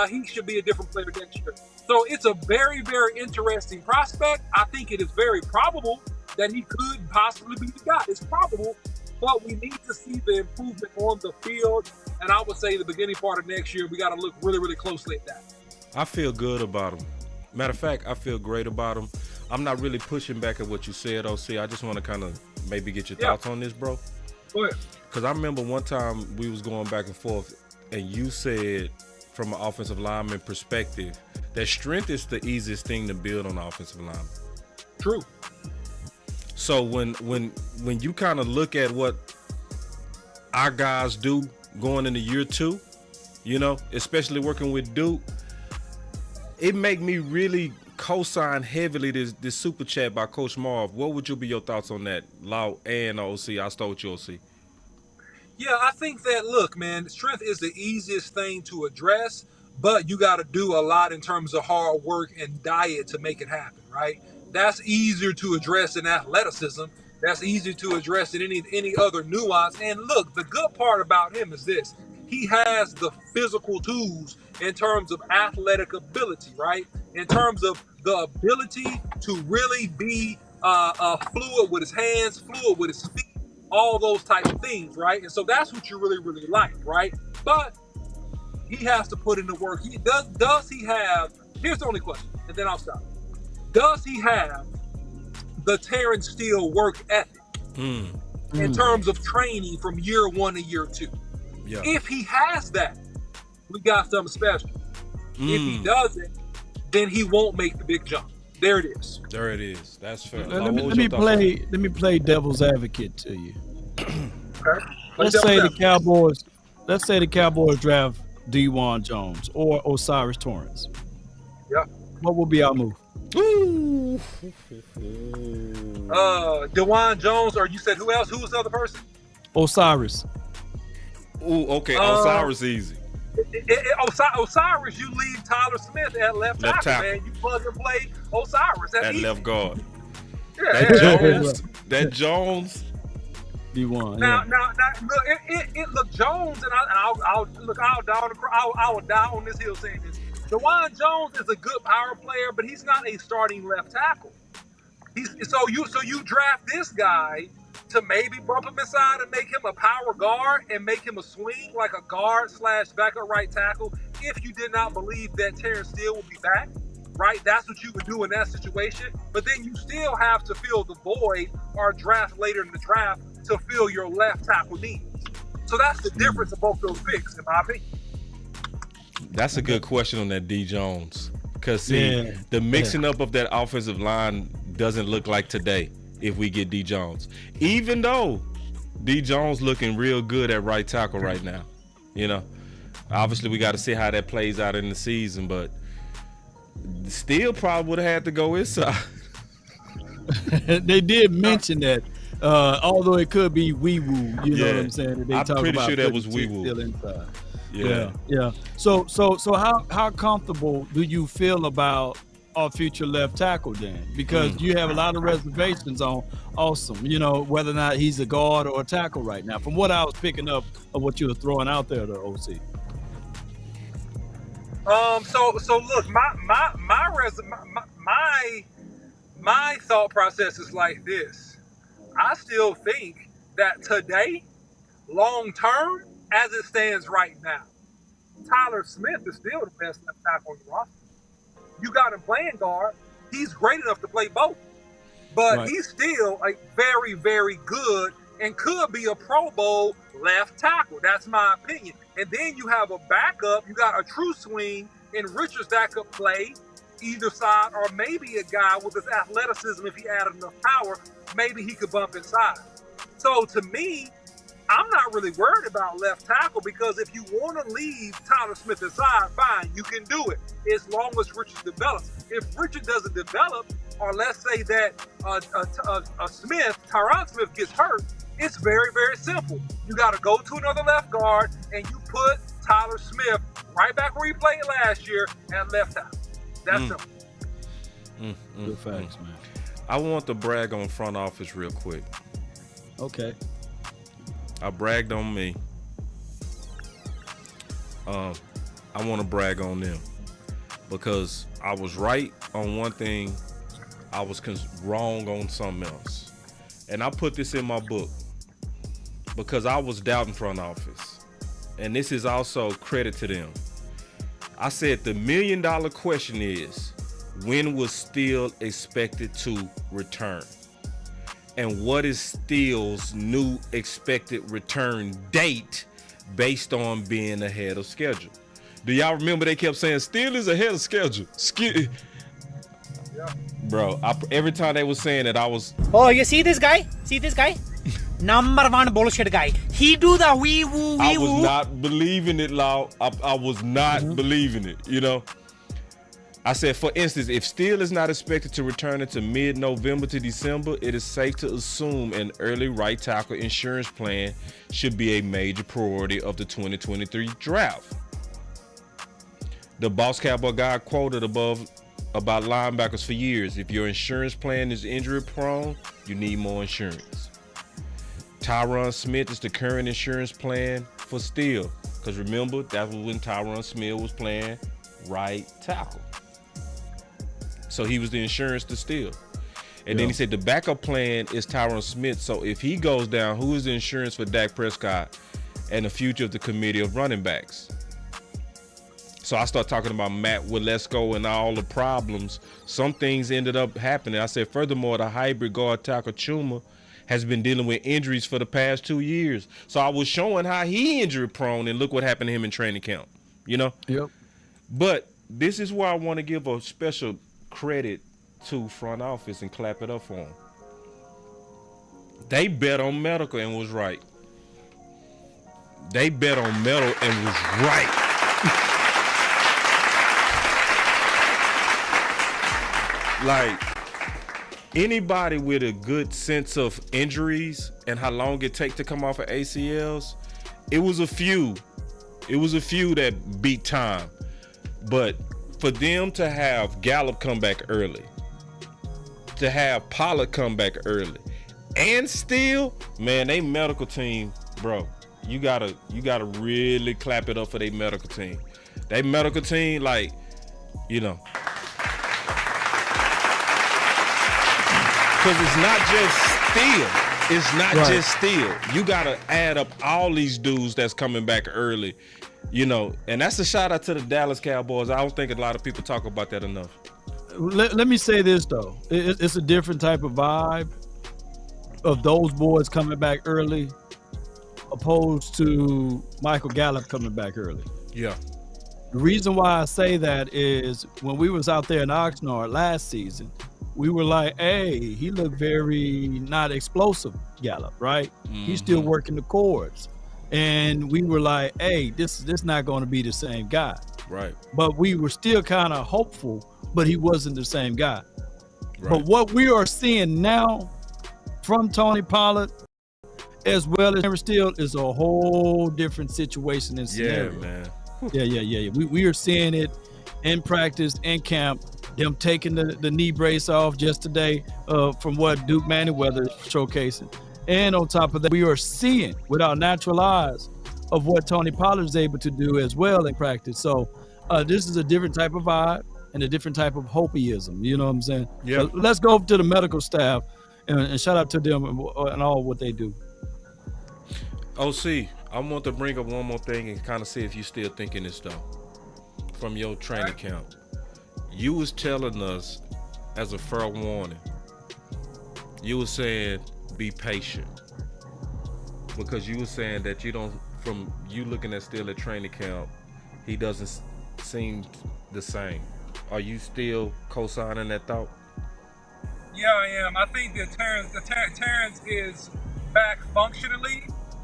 he should be a different player next year. So it's a very, very interesting prospect. I think it is very probable that he could possibly be the guy. It's probable, but we need to see the improvement on the field. And I would say the beginning part of next year, we got to look really, really closely at that. I feel good about him. Matter of fact, I feel great about him. I'm not really pushing back at what you said, OC. I just want to kind of maybe get your thoughts on this, bro. Go ahead. Because I remember one time we was going back and forth, and you said from an offensive lineman perspective that strength is the easiest thing to build on the offensive lineman. True. So when you kind of look at what our guys do going into year 2, especially working with Duke, it make me really co-sign heavily this super chat by Coach Marv. What would be your thoughts on that, Law and OC? I'll start with you, OC. Yeah, I think that, look, man, strength is the easiest thing to address, but you got to do a lot in terms of hard work and diet to make it happen, right? That's easier to address than athleticism. That's easier to address than any other nuance. And look, the good part about him is this. He has the physical tools in terms of athletic ability, right? In terms of the ability to really be fluid with his hands, fluid with his feet, all those types of things, right? And so that's what you really, really like, right? But he has to put in the work. Does he have, here's the only question, and then I'll stop. Does he have the Terrence Steele work ethic in terms of training from year 1 to year 2. Yeah. If he has that, we got something special. If he doesn't, then he won't make the big jump. There it is. There it is. That's fair. Let me play devil's advocate to you. Okay. Let's say the Cowboys draft DeJuan Jones or Osiris Torrance. Yeah. What will be our move? Ooh. DeJuan Jones, or you said who else? Who was the other person? Osiris. Ooh, okay. Osiris easy. Osiris, you leave Tyler Smith at left tackle, man. You plug and play Osiris at left guard. Yeah, That Jones. D1. Now, look, look, Jones, and I'll die on this hill saying this. DeJuan Jones is a good power player, but he's not a starting left tackle. So you draft this guy to maybe bump him inside and make him a power guard and make him a swing like a guard / backup right tackle. If you did not believe that Terrence Steele would be back, right? That's what you would do in that situation. But then you still have to fill the void or draft later in the draft to fill your left tackle needs. So that's the difference of both those picks, in my opinion. That's a good question on that D Jones. Because the mixing up of that offensive line doesn't look like today if we get D Jones. Even though D Jones looking real good at right tackle right now. You know, obviously we got to see how that plays out in the season, but still probably would have had to go inside. They did mention that, although it could be wee woo. You know what I'm saying? I'm pretty sure that was wee woo. Still inside. Yeah. So how comfortable do you feel about our future left tackle then? Because you have a lot of reservations on Awesome, you know, whether or not he's a guard or a tackle right now. From what I was picking up of what you were throwing out there, the OC. So look, my thought process is like this. I still think that today, long term, as it stands right now, Tyler Smith is still the best left tackle on your roster. You got him playing guard. He's great enough to play both. But he's still a very, very good and could be a Pro Bowl left tackle. That's my opinion. And then you have a backup. You got a true swing in Richards that could play either side, or maybe a guy with his athleticism, if he added enough power, maybe he could bump inside. So to me, I'm not really worried about left tackle, because if you want to leave Tyler Smith inside, fine, you can do it as long as Richard develops. If Richard doesn't develop, or let's say that Tyrone Smith gets hurt, it's very, very simple. You got to go to another left guard and you put Tyler Smith right back where he played last year at left tackle. That's simple. Good facts, man. I want to brag on front office real quick. Okay. I bragged on me. I want to brag on them because I was right on one thing. I was wrong on something else. And I put this in my book because I was doubting front office. And this is also credit to them. I said the $1 million question is, when was Steele expected to return? And what is Steele's new expected return date based on being ahead of schedule? Do y'all remember they kept saying Steele is ahead of schedule? Bro, every time they was saying it, I was... Oh, you see this guy? Number one bullshit guy. He do the wee woo. I was not believing it, Law. I was not believing it, you know? I said, for instance, if Steele is not expected to return until mid-November to December, it is safe to assume an early right tackle insurance plan should be a major priority of the 2023 draft. The Boss Cowboy guy quoted above about linebackers for years. If your insurance plan is injury prone, you need more insurance. Tyrone Smith is the current insurance plan for Steele. Because remember, that was when Tyrone Smith was playing right tackle. So he was the insurance to Steele. And then he said the backup plan is Tyrone Smith. So if he goes down, who is the insurance for Dak Prescott and the future of the committee of running backs? So I start talking about Matt Walesko and all the problems. Some things ended up happening. I said, furthermore, the hybrid guard Takachuma has been dealing with injuries for the past 2 years. So I was showing how he injury prone, and look what happened to him in training camp, you know? Yep. But this is where I want to give a special credit to front office and clap it up for them. They bet on medical and was right. They bet on metal and was right. Like, anybody with a good sense of injuries and how long it takes to come off of ACLs, it was a few. It was a few that beat time. But for them to have Gallup come back early, to have Pollard come back early, and still, man, they medical team, bro, you gotta really clap it up for their medical team. They medical team, like, you know, because it's not just steel. It's not just steel. You gotta add up all these dudes that's coming back early, you know, and that's a shout out to the Dallas Cowboys. I don't think a lot of people talk about that enough. Let me say this though, it's a different type of vibe of those boys coming back early, opposed to Michael Gallup coming back early. Yeah. The reason why I say that is when we was out there in Oxnard last season, we were like, hey, he looked very not explosive, Gallup, right? Mm-hmm. He's still working the chords. And we were like, hey, this not going to be the same guy. Right. But we were still kind of hopeful, but he wasn't the same guy. Right. But what we are seeing now from Tony Pollard as well as Terrence Steele is a whole different situation and scenario. Yeah, man. Yeah. We are seeing it in practice, in camp, them taking the knee brace off just today from what Duke Manyweather is showcasing. And on top of that, we are seeing with our natural eyes of what Tony Pollard is able to do as well in practice. So this is a different type of vibe and a different type of hopeism. You know what I'm saying? Yeah. So let's go to the medical staff and shout out to them and all what they do. OC, I want to bring up one more thing and kind of see if you still thinking this though. From your training camp, you was telling us as a fair warning, you was saying be patient, because you were saying that you don't, from you looking at still at training camp, he doesn't seem the same. Are you still co-signing that thought? Yeah, I am. I think that Terrence is back functionally,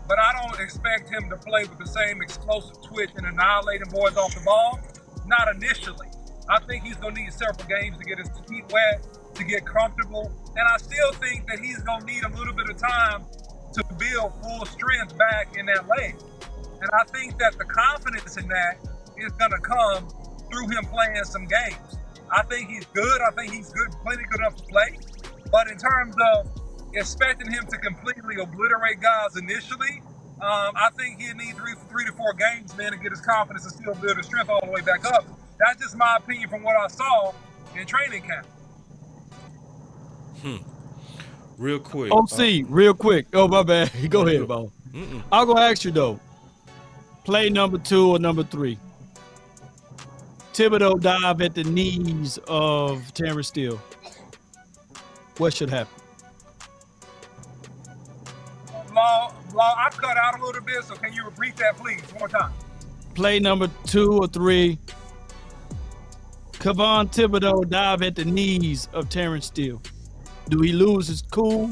but I don't expect him to play with the same explosive twitch and annihilating boys off the ball. Not initially. I think he's going to need several games to get his feet wet, to get comfortable. And I still think that he's going to need a little bit of time to build full strength back in that leg. And I think that the confidence in that is going to come through him playing some games. I think he's good. I think he's good, plenty good enough to play. But in terms of expecting him to completely obliterate guys initially, I think he'll need three to four games, man, to get his confidence and still build his strength all the way back up. That's just my opinion from what I saw in training camp. Real quick. OC, real quick. Oh, my bad. Go ahead, Bo. I'm going to ask you, though. Play number 2 or number 3? Thibodeau dive at the knees of Terrence Steele. What should happen? Law, I cut out a little bit, so can you repeat that, please, one more time? Play number 2 or 3. Kayvon Thibodeau dive at the knees of Terrence Steele. Do he lose his cool?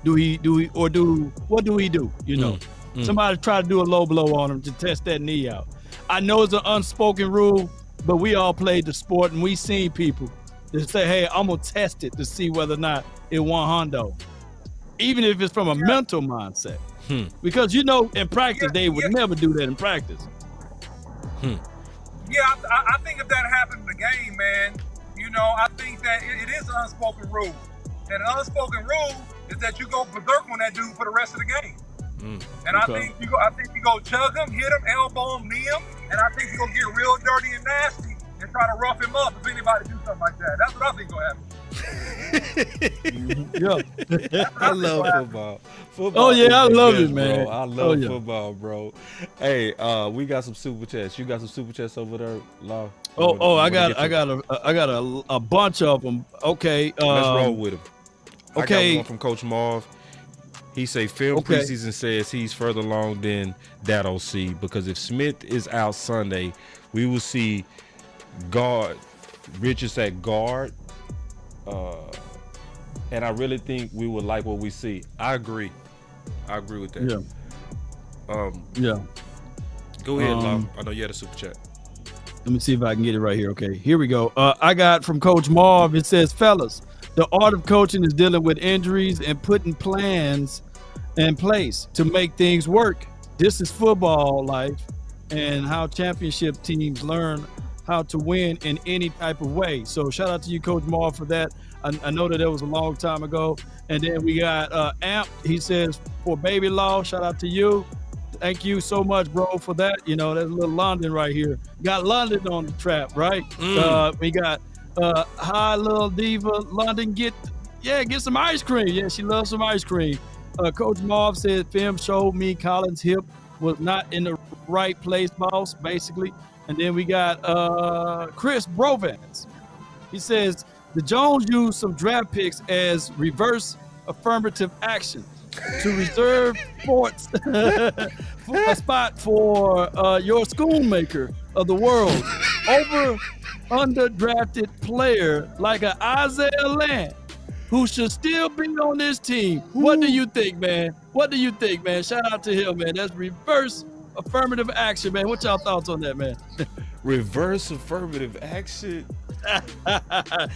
What do he do? You know, somebody try to do a low blow on him to test that knee out. I know it's an unspoken rule, but we all played the sport and we seen people that say, hey, I'm gonna test it to see whether or not it won Hondo. Even if it's from a mental mindset. Because you know, in practice, they would never do that in practice. Yeah, I think if that happened in the game, man, you know, I think that it is an unspoken rule. And an unspoken rule is that you go berserk on that dude for the rest of the game. And I think you go chug him, hit him, elbow him, knee him, and I think you go get real dirty and nasty and try to rough him up if anybody do something like that. That's what I think will happen. Yeah. I love football. Oh, yeah, is I the love best, it, man. Bro. I love Oh, yeah. football, bro. Hey, we got some super chats. You got some super chats over there, Law? I got a bunch of them. Okay. Let's roll with them. I Okay. got one from Coach Marv. He say film preseason says he's further along than that OC because if Smith is out Sunday, we will see guard Richards at guard. And I really think we would like what we see. I agree with that. Yeah. Yeah. Go ahead, Law. I know you had a super chat. Let me see if I can get it right here. Okay, here we go. I got from Coach Marv. It says, fellas, the art of coaching is dealing with injuries and putting plans in place to make things work. This is football life and how championship teams learn how to win in any type of way. So shout out to you, Coach Marv, for that. I know that was a long time ago. And then we got Amp. He says, for Baby Law, shout out to you. Thank you so much, bro, for that. You know, that's a little London right here. Got London on the trap, right? We got Hi, Little Diva. London, get some ice cream. Yeah, she loves some ice cream. Coach Marv said, film showed me Collins' hip was not in the right place, boss, basically. And then we got Chris Brovance. He says, the Jones used some draft picks as reverse affirmative action to reserve sports a spot for your schoolmaker of the world over underdrafted player like an Isaiah Land, who should still be on this team. What do you think, man? Shout out to him, man. That's reverse affirmative action, man. What y'all thoughts on that, man? Reverse affirmative action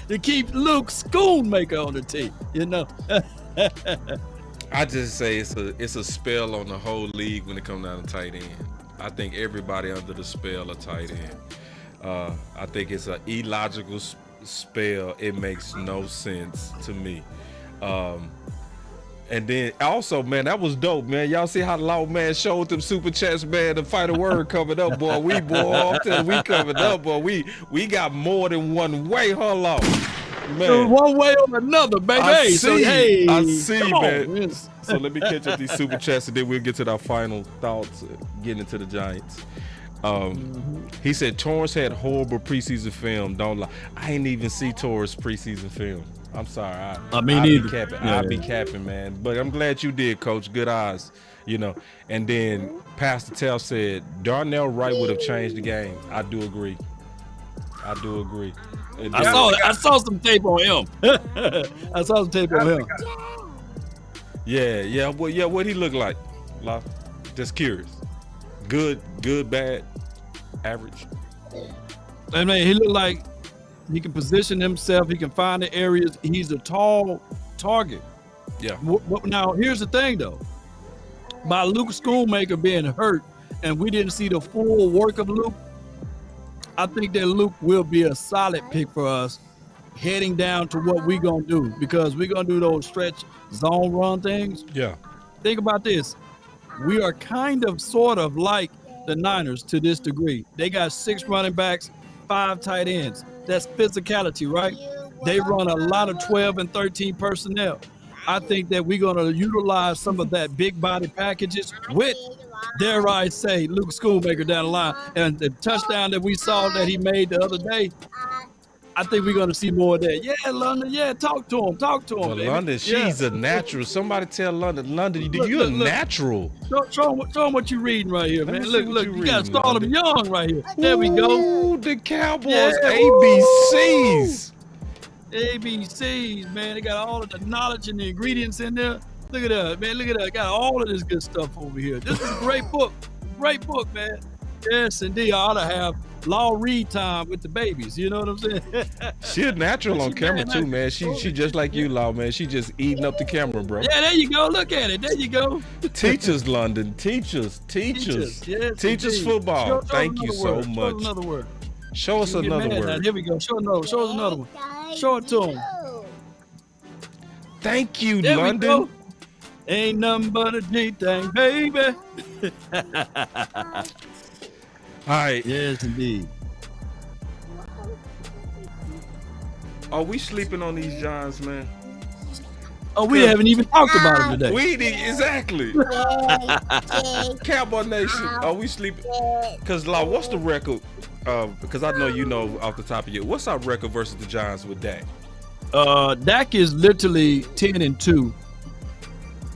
to keep Luke Schoonmaker on the team, you know. I just say it's a spell on the whole league when it comes down to tight end. I think everybody under the spell of tight end. I think it's an illogical spell. It makes no sense to me. And then also, man, that was dope, man. Y'all see how the Law Man showed them super chats, man. The final word coming up, boy. We coming up, boy. We got more than one way, huh, Law? Man. One way or another, baby. I see, come man. on. So let me catch up these super chats, and then we'll get to our final thoughts, getting into the Giants. He said Torrance had horrible preseason film. Don't lie. I ain't even see Torrance preseason film. I'm sorry. I'll be capping, man. But I'm glad you did, Coach. Good eyes, you know. And then Pastor Tell said Darnell Wright would have changed the game. I do agree. I saw some tape on him. Yeah. What he look like? Just curious. Good, bad, average. I mean, he looked like he can position himself. He can find the areas. He's a tall target. Yeah. Now, here's the thing, though. By Luke Schoonmaker being hurt, and we didn't see the full work of Luke, I think that Luke will be a solid pick for us heading down to what we're going to do, because we're going to do those stretch zone run things. Yeah. Think about this. We are kind of sort of like the Niners to this degree. They got 6 running backs, 5 tight ends. That's physicality, right? They run a lot of 12 and 13 personnel. I think that we're going to utilize some of that big body packages with, dare I say, Luke Schoonmaker down the line. And the touchdown that we saw that he made the other day, I think we're going to see more of that. Yeah, London. Yeah, talk to him. Well, baby. London, she's a natural. Somebody tell London, you're a natural. Show him what you're reading right here, man. Look, you got to start London. him young right here. There we go. Ooh, the Cowboys, Yeah, ABCs. ABCs, man. They got all of the knowledge and the ingredients in there. Look at that, man. Look at that. Got all of this good stuff over here. This is a great book. Great book, man. Yes, indeed. I ought to have Law read time with the babies. You know what I'm saying? She a natural on camera too, man. She just like you, Law, man. She just eating up the camera, bro. Yeah, there you go. Look at it. There you go. Teach us, London. Teach us. Yes, Teach us football. Thank you so much. Show us another word. Show us another word. Now, here we go. Show us another one. Show it to him. Thank you, There London. we go. Ain't nothing but a G thing, baby. All right. Yes, indeed. Are we sleeping on these Giants, man? Oh, we haven't even talked about them today. We exactly. Cowboy Nation, are we sleeping? Because what's the record? Because I know you know off the top of your, what's our record versus the Giants with Dak? Dak is literally 10-2.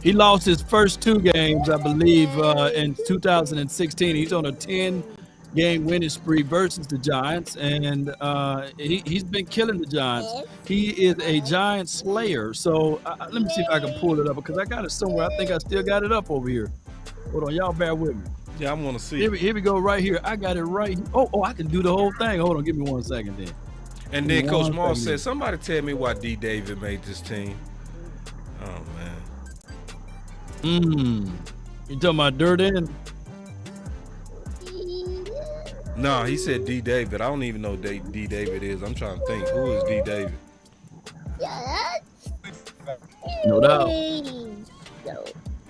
He lost his first 2 games, I believe, in 2016. He's on a 10-game winning spree versus the Giants, and he's been killing the Giants. He is a Giant slayer. So let me see if I can pull it up because I got it somewhere. I think I still got it up over here. Hold on, y'all bear with me. Yeah, I want to see. Here we go, right here. I got it right here. Oh, I can do the whole thing. Hold on, give me 1 second then. And then Coach Moss said, somebody tell me why D. David made this team. Oh, man. You talking about dirt in? No, he said D. David. I don't even know who D. David is. I'm trying to think. Who is D. David? No doubt.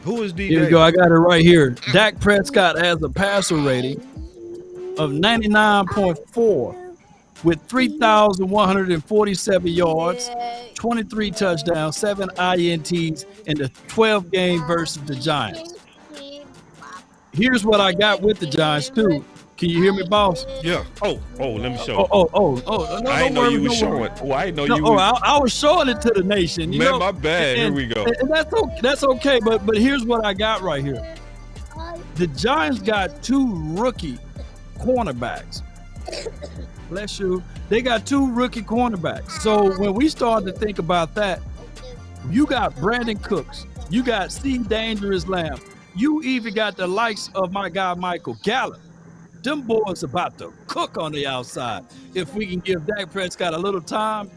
Who is D. Here David? we go. I got it right here. Dak Prescott has a passer rating of 99.4 with 3,147 yards, 23 touchdowns, 7 INTs in the 12th game versus the Giants. Here's what I got with the Giants too. Can you hear me, boss? Yeah. Oh, let me show. No, I didn't know you was showing. Oh, I didn't know you was. I was showing it to the nation. You know? My bad. Here we go. And that's okay. But here's what I got right here. The Giants got 2 rookie cornerbacks. Bless you. They got 2 rookie cornerbacks. So when we start to think about that, you got Brandon Cooks. You got C. Dangerous Lamb. You even got the likes of my guy Michael Gallup. Them boys about to cook on the outside. If we can give Dak Prescott a little time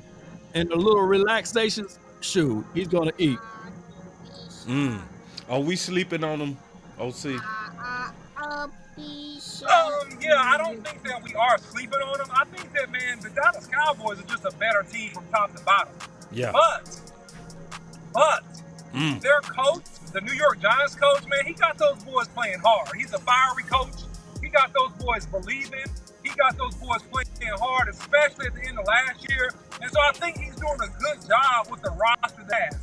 and a little relaxation, shoot, he's gonna eat. Are we sleeping on them, OC? Yeah, I don't think that we are sleeping on them. I think that, man, the Dallas Cowboys are just a better team from top to bottom. Yeah. But their coach, the New York Giants coach, man, he got those boys playing hard. He's a fiery coach. He got those boys believing. He got those boys playing hard, especially at the end of last year. And so I think he's doing a good job with the roster that.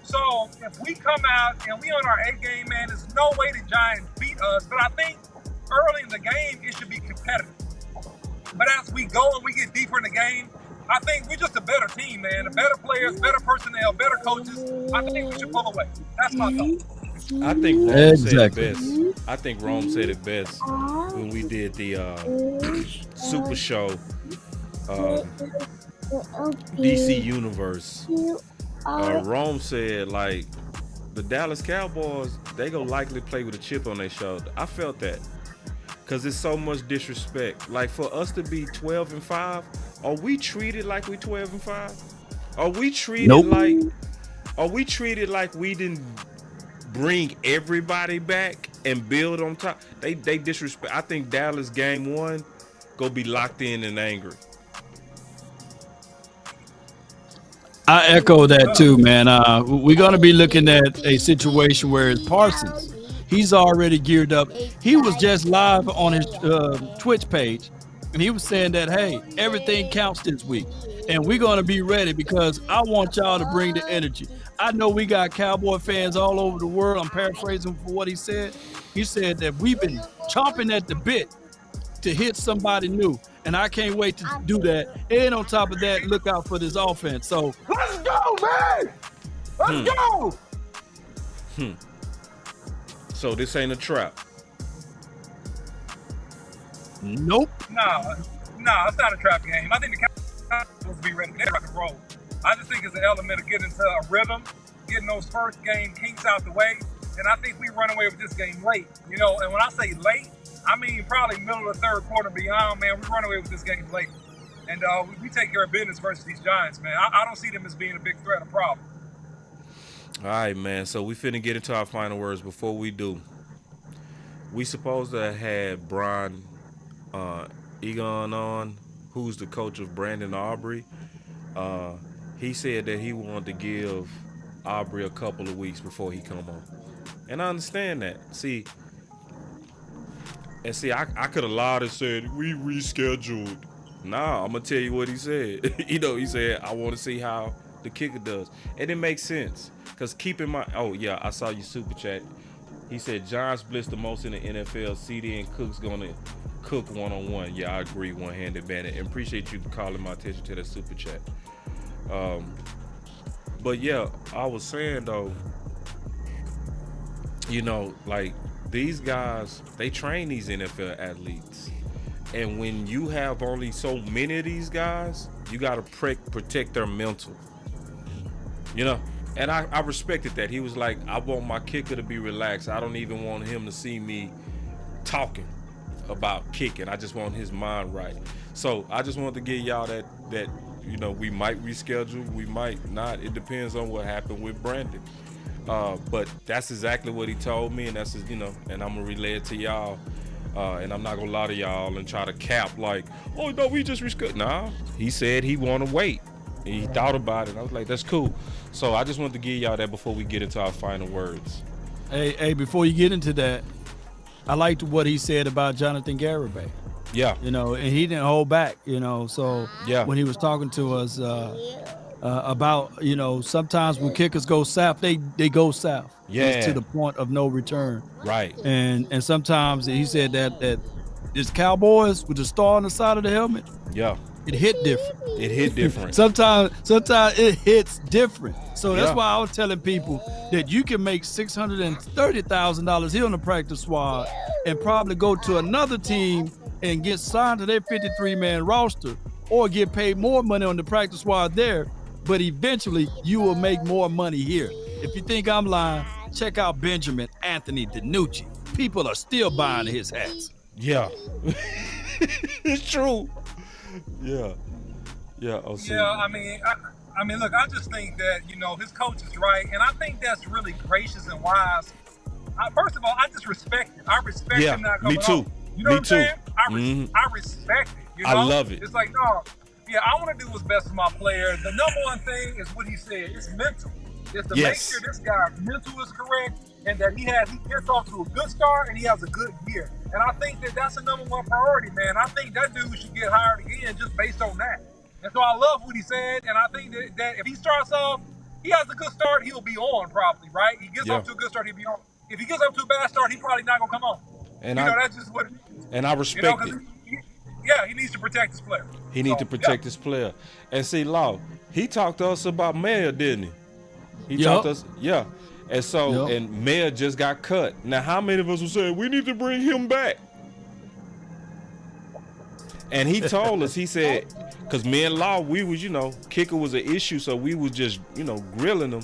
So if we come out and we on our A game, man, there's no way the Giants beat us. But I think early in the game, it should be competitive. But as we go and we get deeper in the game, I think we're just a better team, man. The better players, better personnel, better coaches. I think we should pull away. That's my thought. I think Rome said it best. I think Rome said it best when we did the Super Show, DC Universe. Rome said, like, the Dallas Cowboys, they gonna likely play with a chip on their shoulder. I felt that. Because it's so much disrespect. Like, for us to be 12-5, are we treated like we 12-5? Are we treated like we didn't bring everybody back and build on top? They disrespect. I think Dallas game 1 gonna be locked in and angry. I echo that too, man. We're gonna be looking at a situation where it's Parsons. He's already geared up. He was just live on his Twitch page, and he was saying that, hey, everything counts this week, and we're gonna be ready because I want y'all to bring the energy. I know we got Cowboy fans all over the world. I'm paraphrasing for what he said. He said that we've been chomping at the bit to hit somebody new, and I can't wait to do that. And on top of that, look out for this offense. So let's go, man. Let's go. So this ain't a trap. Nope. No, it's not a trap game. I think the Cowboys will be ready. They're rock and roll. I just think it's an element of getting into a rhythm, getting those first game kinks out the way, and I think we run away with this game late. You know, and when I say late, I mean probably middle of the third quarter beyond, man. We run away with this game late. And we take care of business versus these Giants, man. I don't see them as being a big threat or problem. All right, man. So we finna get into our final words. Before we do, we supposed to have Brian Egon on, who's the coach of Brandon Aubrey. He said that he wanted to give Aubrey a couple of weeks before he come on. And I understand that. See, I could have lied and said we rescheduled Nah, I'm gonna tell you what he said. He said, I want to see how the kicker does. And it makes sense. Because keep in mind, oh yeah, I saw your super chat. He said Johns blitzed the most in the NFL. CD and Cook's gonna cook one-on-one. Yeah, I agree, one-handed bandit. And appreciate you calling my attention to that super chat. But yeah, I was saying though, like these guys, they train these NFL athletes. And when you have only so many of these guys, you gotta protect their mental. And I respected that. He was like, I want my kicker to be relaxed. I don't even want him to see me talking about kicking. I just want his mind right. So I just wanted to give y'all that we might reschedule, we might not. It depends on what happened with Brandon. But that's exactly what he told me, and that's and I'm gonna relay it to y'all. And I'm not gonna lie to y'all and try to cap like, oh no, we just rescheduled. Nah, he said he want to wait. And he thought about it. I was like, that's cool. So I just wanted to give y'all that before we get into our final words. Hey, before you get into that, I liked what he said about Jonathan Garibay. Yeah. And he didn't hold back, so yeah. When he was talking to us about, sometimes when kickers go south, they go south. Yeah. It's to the point of no return. Right. And sometimes he said that this Cowboys with the star on the side of the helmet. Yeah. It hit different. Sometimes it hits different. So that's why I was telling people that you can make $630,000 here on the practice squad and probably go to another team and get signed to their 53-man roster or get paid more money on the practice squad there. But eventually you will make more money here. If you think I'm lying, check out Benjamin Anthony DiNucci. People are still buying his hats. Yeah. It's true. Yeah. Yeah. Yeah. I mean, look. I just think that his coach is right, and I think that's really gracious and wise. First of all, I just respect it. I respect him not coming me too. home. You know me what I'm too. saying? I respect it. I love it. It's like, no, I want to do what's best for my player. The number one thing is what he said. It's mental. It's to make sure this guy's mental is correct and that he gets off to a good start and he has a good year. And I think that that's the number one priority, man. I think that dude should get hired again just based on that. And so I love what he said, and I think that if he starts off, he has a good start, he'll be on probably, right? He gets off to a good start, he'll be on. If he gets up to a bad start, he's probably not going to come on. And that's just what it is. And I respect it. He needs to protect his player. He needs to protect his player. And see, Law, he talked to us about Mayer, didn't he? He talked to us, And so, and Mayer just got cut. Now, how many of us were saying, we need to bring him back? And he told us, he said, because me and Law, we was, kicker was an issue, so we was just, grilling him.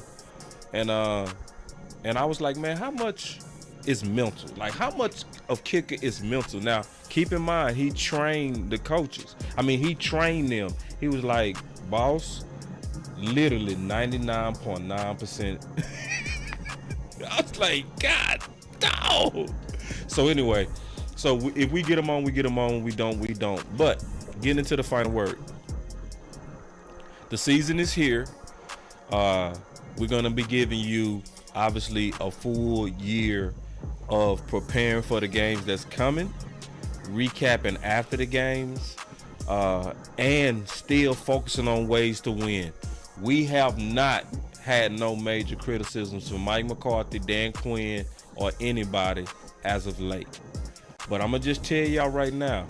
And I was like, man, how much is mental? Like, how much of kicker is mental? Now, keep in mind, he trained the coaches. I mean, he trained them. He was like, boss, literally 99.9%. I was like, God, no. So anyway, if we get him on, we get him on. We don't. But getting into the final word. The season is here. We're going to be giving you, obviously, a full year of preparing for the games that's coming, recapping after the games, and still focusing on ways to win. We have not had no major criticisms from Mike McCarthy, Dan Quinn, or anybody as of late. But I'm going to just tell y'all right now,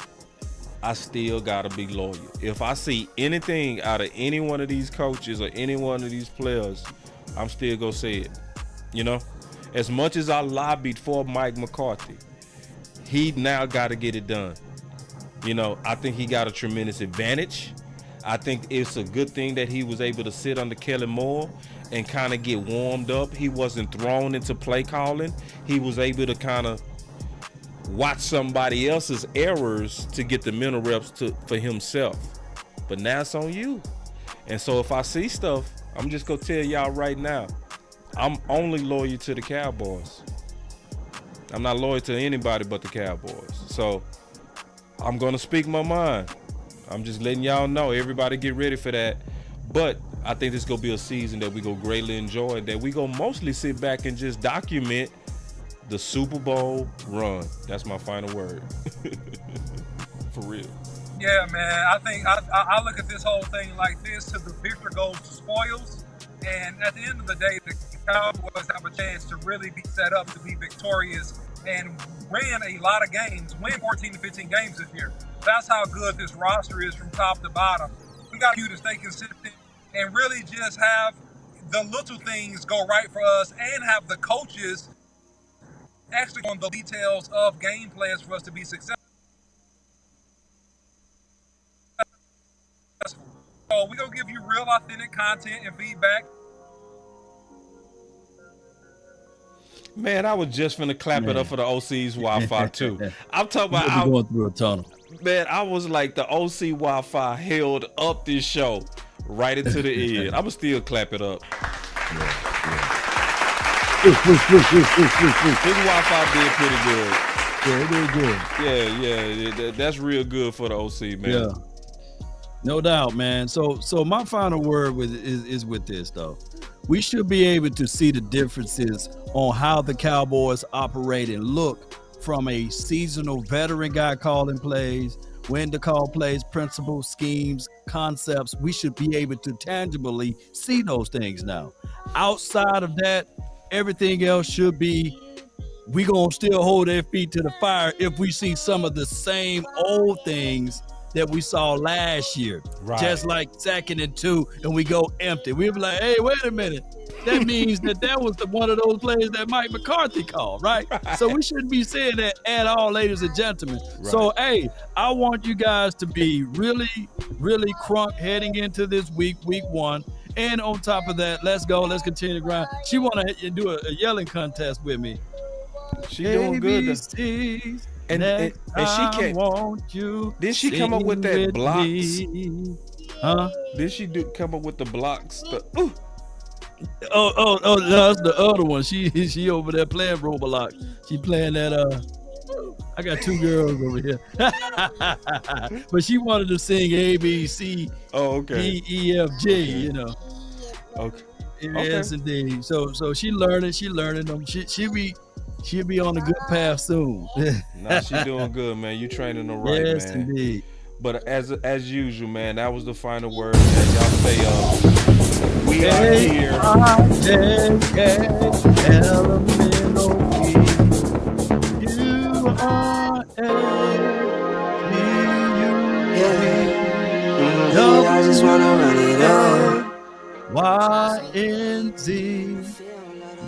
I still got to be loyal. If I see anything out of any one of these coaches or any one of these players, I'm still going to say it. As much as I lobbied for Mike McCarthy, he now got to get it done. I think he got a tremendous advantage. I think it's a good thing that he was able to sit under Kellen Moore and kind of get warmed up. He wasn't thrown into play calling. He was able to kind of watch somebody else's errors to get the mental reps for himself. But now it's on you. And so if I see stuff, I'm just going to tell y'all right now, I'm only loyal to the Cowboys. I'm not loyal to anybody but the Cowboys. So I'm going to speak my mind. I'm just letting y'all know. Everybody get ready for that. But I think this is going to be a season that we go greatly enjoy, that we going to mostly sit back and just document the Super Bowl run. That's my final word. For real. Yeah, man. I think I look at this whole thing like this: to the victor goes the spoils. And at the end of the day, the Cowboys have a chance to really be set up to be victorious and win a lot of games, win 14 to 15 games this year. That's how good this roster is from top to bottom. We got you to stay consistent and really just have the little things go right for us and have the coaches execute on the details of game plans for us to be successful. So we're going to give you real authentic content and feedback. Man, I was just finna clap it up for the OC's Wi-Fi too. I'm talking about going through a tunnel. Man, I was like, the OC Wi-Fi held up this show right into the end. I'ma still clap it up. His Wi-Fi did pretty good. Yeah, it did good. Yeah, that's real good for the OC, man. Yeah, no doubt, man. So my final word is with this though. We should be able to see the differences on how the Cowboys operate and look from a seasonal veteran guy calling plays, when to call plays, principles, schemes, concepts. We should be able to tangibly see those things now. Outside of that, everything else should be, we gonna still hold their feet to the fire if we see some of the same old things that we saw last year. Right. Just like 2nd and 2 and we go empty. We'll be like, hey, wait a minute. That means that was one of those plays that Mike McCarthy called, right? So we shouldn't be saying that at all, ladies and gentlemen. Right. So, hey, I want you guys to be really, really crunk heading into this week 1. And on top of that, let's go. Let's continue to grind. She want to do a yelling contest with me. She doing good. And she can't. Want you did she come up with that blocks? Huh? Did she come up with the blocks? Oh, that's the other one. She over there playing Roblox. She playing that. I got 2 girls over here, but she wanted to sing A B C. Oh, okay. E F G. Okay. You know. Okay. Yes, indeed. So she learning. She learning them. She'll be on a good path soon. Nah, she doing good, man. You training her right, yes, man. Indeed. But as usual, man, that was the final word. Man, y'all stay up. We are here. I just wanna run it up. YNZ.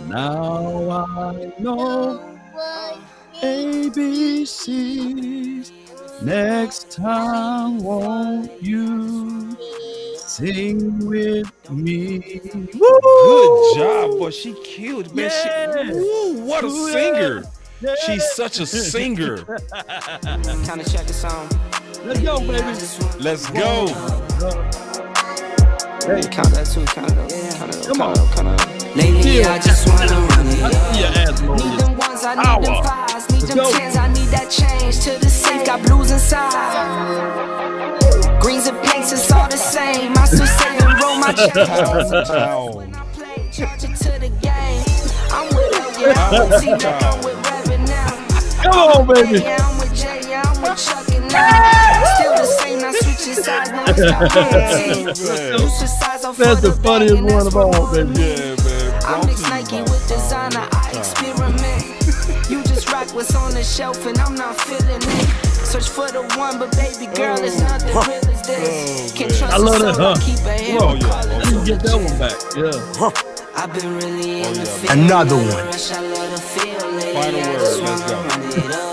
Now I know ABCs. Next time, won't you sing with me? Woo! Good job, boy. She killed, man. Yeah. What a singer. Yeah. She's such a singer. Kinda check the song. Let's go, baby. Let's go. Hey, count that too. Count it up. Come on. Lately, I just wanna run it up. Your ass Need them ones, I need them fives, need them tens, I need that change to the safe, got blues inside. Greens and pinks, it's all the same. I still save and roll my change. When I play, charge it to the game. I'm with her, yeah, I'm with T-Mac, I'm with Reverend now. Come on, baby. Yeah, I'm with Jay, yeah, I'm with Chuck and now. Still the same, now switching sides, now it's got That's the funniest one of all, baby. Yeah, man. I mix Nike with designer, I experiment. You just rock what's on the shelf and I'm not feeling it. Search for the one, but baby girl, it's not as real as this. Can't trust I love it, that, so I keep a hair. I didn't get that one back. Yeah. I've been really in the field. Another one. Rush, I love the feeling. Final I word, just let's wanna go. run it up.